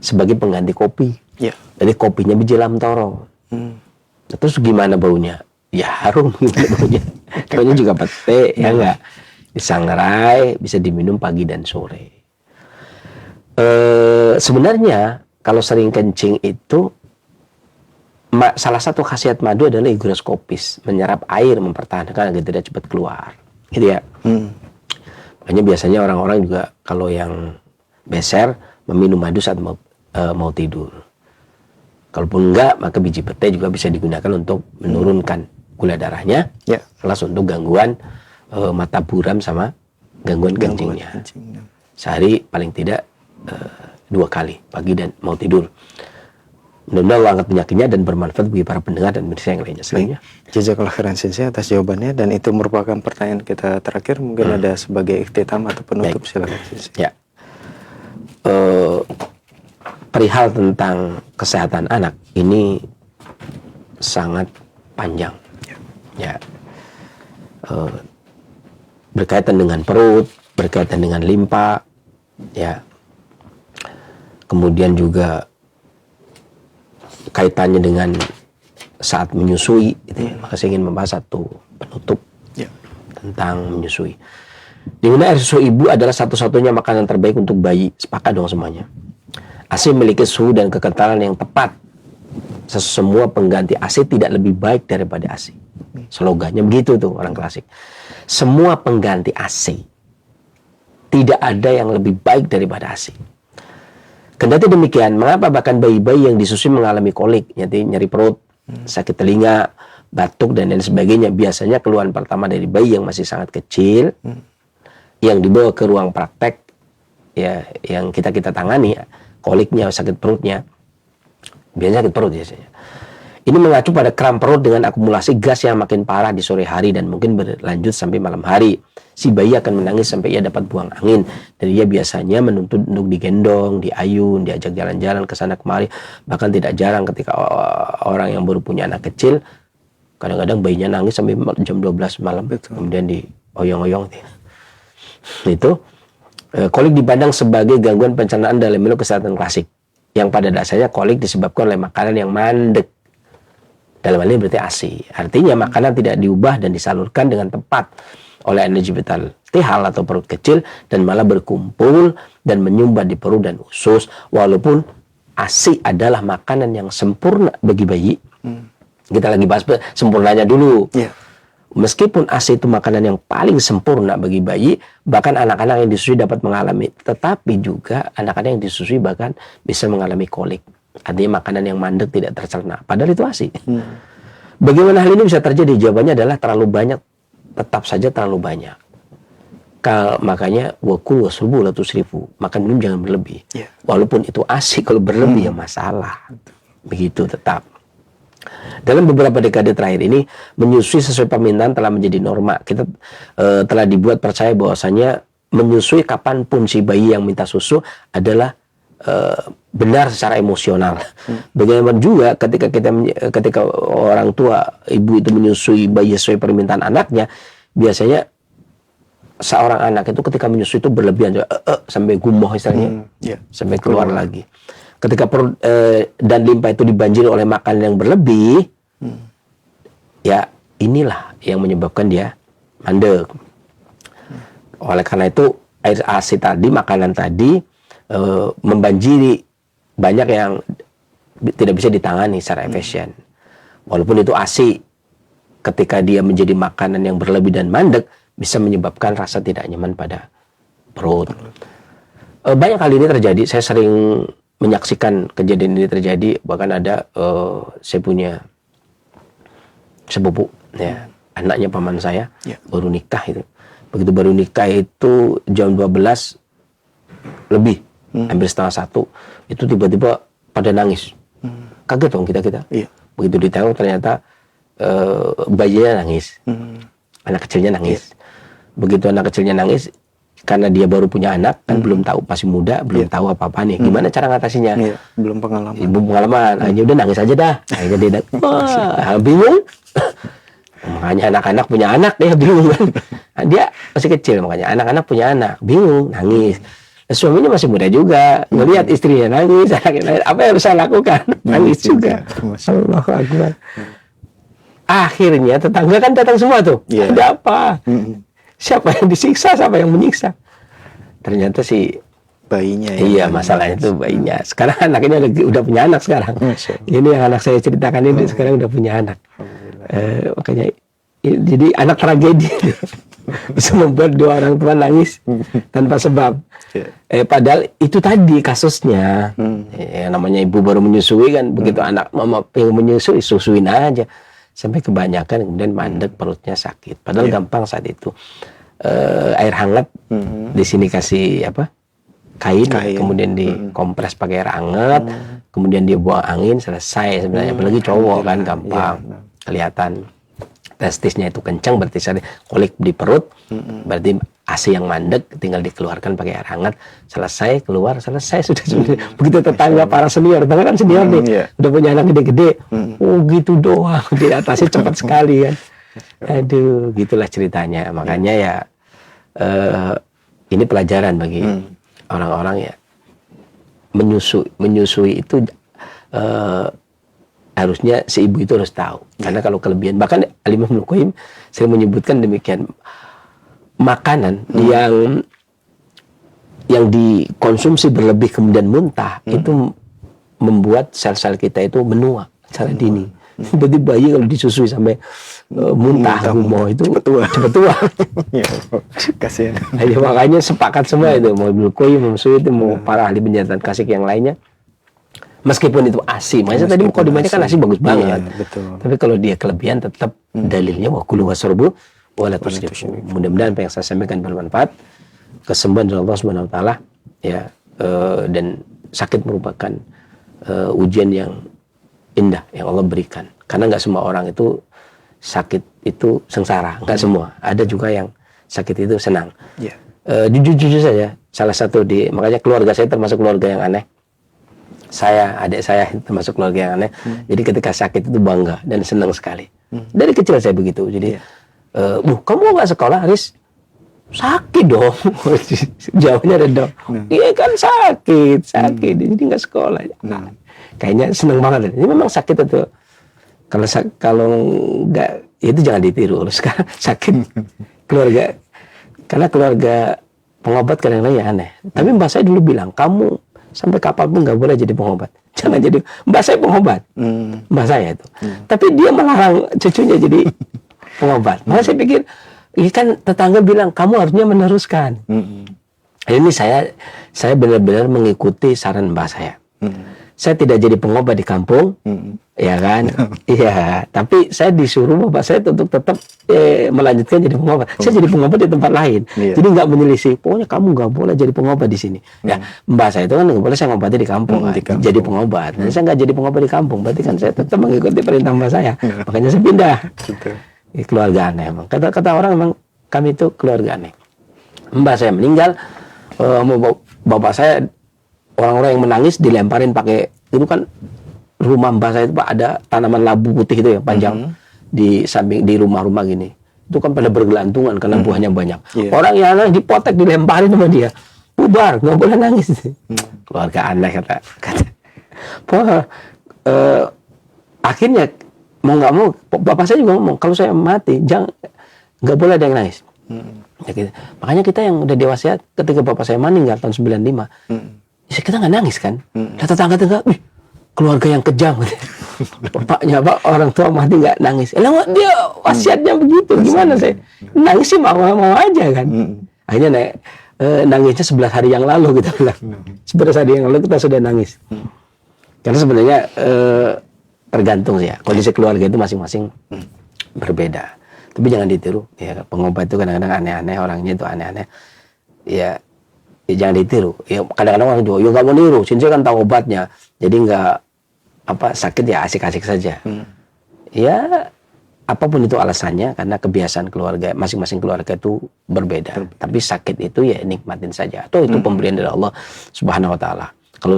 Sebagai pengganti kopi. Jadi kopinya biji lamtoro. Terus gimana baunya? Ya harum baunya. Baunya juga pete, ya enggak? Disangrai, bisa diminum pagi dan sore. Sebenarnya kalau sering kencing itu salah satu khasiat madu adalah higroskopis, menyerap air, mempertahankan agar tidak cepat keluar. Gitu ya. Makanya biasanya orang-orang juga kalau yang beser meminum madu saat mau tidur. Kalaupun enggak, maka biji pete juga bisa digunakan untuk menurunkan gula darahnya, plus untuk gangguan mata buram sama gangguan kencingnya. Sehari paling tidak 2 kali, pagi dan mau tidur. Mudah-mudahan Allah angkat penyakitnya dan bermanfaat bagi para pendengar dan pemirsa yang lainnya. Selanjutnya, jazakallah khairan Sinsi atas jawabannya, dan itu merupakan pertanyaan kita terakhir. Mungkin ada sebagai ikhtitam atau penutup. Silakan Sinsi. Ya. Perihal tentang kesehatan anak ini sangat panjang. Ya. Berkaitan dengan perut, berkaitan dengan limpa, ya. Kemudian juga kaitannya dengan saat menyusui, gitu ya. Maka saya ingin membahas satu penutup tentang menyusui. Di mana air susu ibu adalah satu-satunya makanan terbaik untuk bayi. Sepakat dong semuanya. ASI memiliki suhu dan kekentalan yang tepat. Semua pengganti ASI tidak lebih baik daripada ASI. Slogannya begitu tuh orang klasik. Semua pengganti ASI tidak ada yang lebih baik daripada ASI. Kendati demikian, mengapa bahkan bayi-bayi yang disusui mengalami kolik, nyeri perut, sakit telinga, batuk dan lain sebagainya, biasanya keluhan pertama dari bayi yang masih sangat kecil, yang dibawa ke ruang praktek, ya, yang kita tangani, koliknya, sakit perutnya, biasanya sakit perut biasanya. Ini mengacu pada kram perut dengan akumulasi gas yang makin parah di sore hari dan mungkin berlanjut sampai malam hari. Si bayi akan menangis sampai ia dapat buang angin. Dan ia biasanya menuntut untuk digendong, diayun, diajak jalan-jalan ke sana kemari. Bahkan tidak jarang ketika orang yang baru punya anak kecil, kadang-kadang bayinya nangis sampai jam 12 malam. Betul. Kemudian dioyong-oyong. Itu kolik dipandang sebagai gangguan pencernaan dalam ilmu kesehatan klasik. Yang pada dasarnya kolik disebabkan oleh makanan yang mandek. Dalam hal ini berarti ASI. Artinya makanan tidak diubah dan disalurkan dengan tepat oleh energi vital T-hal atau perut kecil dan malah berkumpul dan menyumbat di perut dan usus. Walaupun ASI adalah makanan yang sempurna bagi bayi. Kita lagi bahas sempurnanya dulu. Yeah. Meskipun ASI itu makanan yang paling sempurna bagi bayi, bahkan anak-anak yang disusui dapat mengalami. Tetapi juga anak-anak yang disusui bahkan bisa mengalami kolik. Artinya makanan yang mandek tidak tercerna. Padahal itu ASI. Bagaimana hal ini bisa terjadi? Jawabannya adalah terlalu banyak. Tetap saja terlalu banyak. Makanya wakul wasrubu la tusrifu. Makan minum jangan berlebih. Yeah. Walaupun itu ASI, kalau berlebih ya masalah. Begitu tetap. Dalam beberapa dekade terakhir ini, menyusui sesuai permintaan telah menjadi norma. Kita telah dibuat percaya bahwasanya menyusui kapanpun si bayi yang minta susu adalah benar secara emosional. Bagaimana juga ketika orang tua, ibu itu menyusui bayi sesuai permintaan anaknya, biasanya seorang anak itu ketika menyusui itu berlebihan, sampai gumoh istilahnya, sampai keluar lagi. Ketika perut dan limpa itu dibanjiri oleh makanan yang berlebih, ya inilah yang menyebabkan dia mandek. Oleh karena itu air ASI tadi, makanan tadi membanjiri banyak yang tidak bisa ditangani secara efisien. Walaupun itu ASI, ketika dia menjadi makanan yang berlebih dan mandek, bisa menyebabkan rasa tidak nyaman pada perut. Banyak kali ini terjadi. Saya sering menyaksikan kejadian ini terjadi. Bahkan ada saya punya sepupu, ya, anaknya paman saya, baru nikah itu. Begitu baru nikah itu jam 12 lebih, hampir setengah 1, itu tiba-tiba pada nangis. Kaget dong kita. Begitu ditengok ternyata bayinya nangis, anak kecilnya nangis. Begitu anak kecilnya nangis, karena dia baru punya anak, kan belum tahu, masih muda, belum tahu apa-apa nih. Gimana cara ngatasinya? Belum pengalaman. Akhirnya udah nangis aja dah. Akhirnya dia bingung. Makanya anak-anak punya anak, dia bingung kan. Dia masih kecil, makanya anak-anak punya anak, bingung, nangis. Suaminya masih muda juga, ngelihat istrinya nangis, apa yang harus saya lakukan? Nangis juga. Allahu Akbar. Akhirnya tetangga kan datang semua tuh. Ada apa? Siapa yang disiksa, siapa yang menyiksa? Ternyata si bayinya. Iya, masalahnya itu bayinya. Sekarang anaknya udah punya anak sekarang. Ini yang anak saya ceritakan ini sekarang udah punya anak. Makanya jadi anak tragedi. Bisa membuat dua orang tua nangis tanpa sebab. Padahal itu tadi kasusnya. Namanya ibu baru menyusui kan, begitu anak mama yang menyusui, susuin aja sampai kebanyakan, kemudian mandek, perutnya sakit. Padahal gampang saat itu. Air hangat, di sini kasih kain. Kemudian dikompres pakai air hangat, kemudian dia buang angin, selesai sebenarnya. Apalagi cowok kan gampang kelihatan. Testisnya itu kencang, berarti kolik di perut, berarti ASI yang mandek, tinggal dikeluarkan pakai air hangat, selesai, keluar, selesai, sudah. Begitu tetangga para senior, tetangga kan senior nih, udah punya anak gede-gede, gitu doang, diatasi cepat sekali kan. Aduh, gitulah ceritanya. Makanya ya ini pelajaran bagi orang-orang ya, menyusui itu harusnya si ibu itu harus tahu. Karena kalau kelebihan, bahkan Al-Imam Ibnu Qayyim sering menyebutkan demikian, makanan yang dikonsumsi berlebih kemudian muntah itu membuat sel-sel kita itu menua secara dini. Berarti bayi kalau disusui sampai muntah, gumoh itu cepet tua. Kasihan. Makanya sepakat semua itu, mau Ibnu Qayyim, mau Suyuti, mau para ahli penjelasan kasih yang lainnya. Meskipun itu ASI, makanya tadi mukadimahnya kan ASI bagus banget. Betul. Tapi kalau dia kelebihan, tetap dalilnya wakulu wasrubu wala tusrifu. Mudah-mudahan apa yang saya sampaikan bermanfaat. Kesembuhan dari Allah Subhanahu wa taala ya, dan sakit merupakan ujian yang indah yang Allah berikan. Karena nggak semua orang itu sakit itu sengsara, nggak semua. Ada juga yang sakit itu senang. Yeah. Jujur saja, salah satu makanya keluarga saya termasuk keluarga yang aneh. Adik saya termasuk keluarga yang aneh. Jadi ketika sakit itu bangga dan senang sekali. Dari kecil saya begitu. Jadi, Bu, kamu nggak sekolah, Haris? Sakit dong. Jawabnya ada dong. Iya kan sakit. Jadi nggak sekolah. Kayaknya senang banget. Ini memang sakit itu. Kalau nggak, itu jangan ditiru. Sekarang sakit keluarga, karena keluarga pengobat kadang-kadang ya aneh. Tapi mbak saya dulu bilang, kamu sampai kapanpun nggak boleh jadi pengobat. Jangan jadi, mbak saya pengobat, mbak saya itu. Tapi dia melarang cucunya jadi pengobat. Makanya saya pikir, ini kan tetangga bilang kamu harusnya meneruskan. Ini saya benar-benar mengikuti saran mbak saya. Saya tidak jadi pengobat di kampung, ya kan? Iya, tapi saya disuruh bapak saya untuk tetap melanjutkan jadi pengobat. Saya jadi pengobat di tempat lain, jadi nggak menyelisih. Pokoknya kamu nggak boleh jadi pengobat di sini. Ya, mbak saya itu kan nggak boleh saya ngobati di kampung, kan? Jadi pengobat. Nah, saya nggak jadi pengobat di kampung, berarti kan saya tetap mengikuti perintah mbak saya. Makanya saya pindah. Keluarga aneh, emang. Kata orang memang kami itu keluarga aneh. Mbak saya meninggal, bapak saya. Orang-orang yang menangis dilemparin pakai, itu kan rumah mbak saya itu Pak ada tanaman labu putih itu ya panjang di samping di rumah-rumah gini. Itu kan pada bergelantungan karena buahnya banyak. Orang yang nangis dipotek dilemparin sama dia. Bubar, nggak boleh nangis. Keluarga aneh kata. Akhirnya mau nggak mau bapak saya juga ngomong kalau saya mati jangan, nggak boleh ada yang nangis. Ya, gitu. Makanya kita yang udah dewasa ketika bapak saya meninggal tahun 95. Kita nggak nangis kan? Tetangga-tetangga, keluarga yang kejam. Bapaknya orang tua mati nggak nangis. Dia wasiatnya begitu. Gimana saya nangis sih mau aja kan? Akhirnya nangisnya 11 hari yang lalu kita bilang. 11 hari yang lalu kita sudah nangis. Karena sebenarnya tergantung sih ya. Kondisi keluarga itu masing-masing berbeda. Tapi jangan ditiru. Ya, pengobat itu kadang-kadang aneh-aneh, orangnya itu aneh-aneh. Ya jangan ditiru. Ya kadang-kadang orang juga, ya nggak mau niru. Saya kan tahu obatnya, jadi nggak sakit ya asik-asik saja. Ya apapun itu alasannya, karena kebiasaan keluarga masing-masing keluarga itu berbeda. Tapi sakit itu ya nikmatin saja. Atau itu pemberian dari Allah Subhanahu Wa Taala. Kalau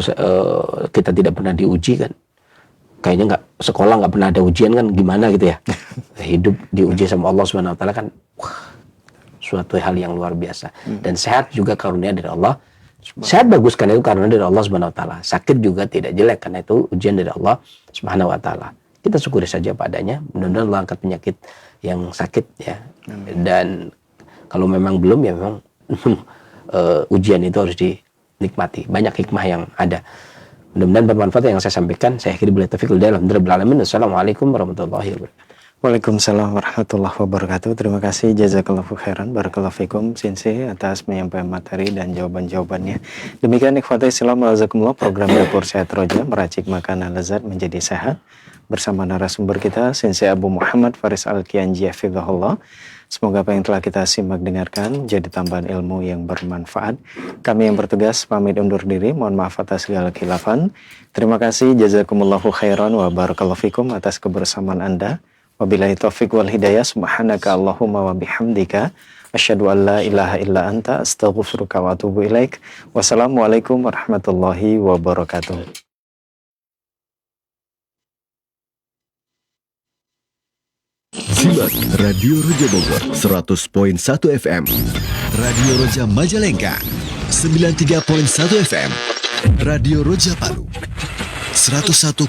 kita tidak pernah diuji kan, kayaknya sekolah nggak pernah ada ujian kan, gimana gitu ya? Hidup diuji sama Allah Subhanahu Wa Taala kan. Suatu hal yang luar biasa. Dan sehat juga karunia dari Allah. Sehat bagus karena itu karunia dari Allah Subhanahu Wa Taala. Sakit juga tidak jelek karena itu ujian dari Allah Subhanahu Wa Taala. Kita syukuri saja padanya. Mudah-mudahan Allah angkat penyakit yang sakit ya. Dan kalau memang belum ya memang ujian itu harus dinikmati. Banyak hikmah yang ada. Mudah-mudahan bermanfaat yang saya sampaikan. Saya akhiri bila taufiq wal hidayah. Assalamualaikum warahmatullahi wabarakatuh. Waalaikumsalam warahmatullahi wabarakatuh. Terima kasih jazakallahu khairan, barakallahu fikum Sensei atas menyampaikan materi dan jawaban-jawabannya. Demikian ikhwati Islam wajazakumullah, program Dapur Sehat Roja meracik makanan lezat menjadi sehat bersama narasumber kita Sensei Abu Muhammad Faris Al-Kianji hafizahullah. Semoga apa yang telah kita simak dengarkan jadi tambahan ilmu yang bermanfaat. Kami yang bertugas pamit undur diri. Mohon maaf atas segala khilafan. Terima kasih jazakumullahu khairan wa barakallahu fikum atas kebersamaan Anda. Wabillahi taufiq wal hidayah. Subhanaka Allahumma wa bihamdika asyhadu an la ilaha illa anta astaghfiruka wa atubu ilaik. Wassalamualaikum warahmatullahi wabarakatuh. Simak Radio Roja Bogor 100.1 FM, Radio Roja Majalengka 93.1 FM, Radio Roja Palu 101,8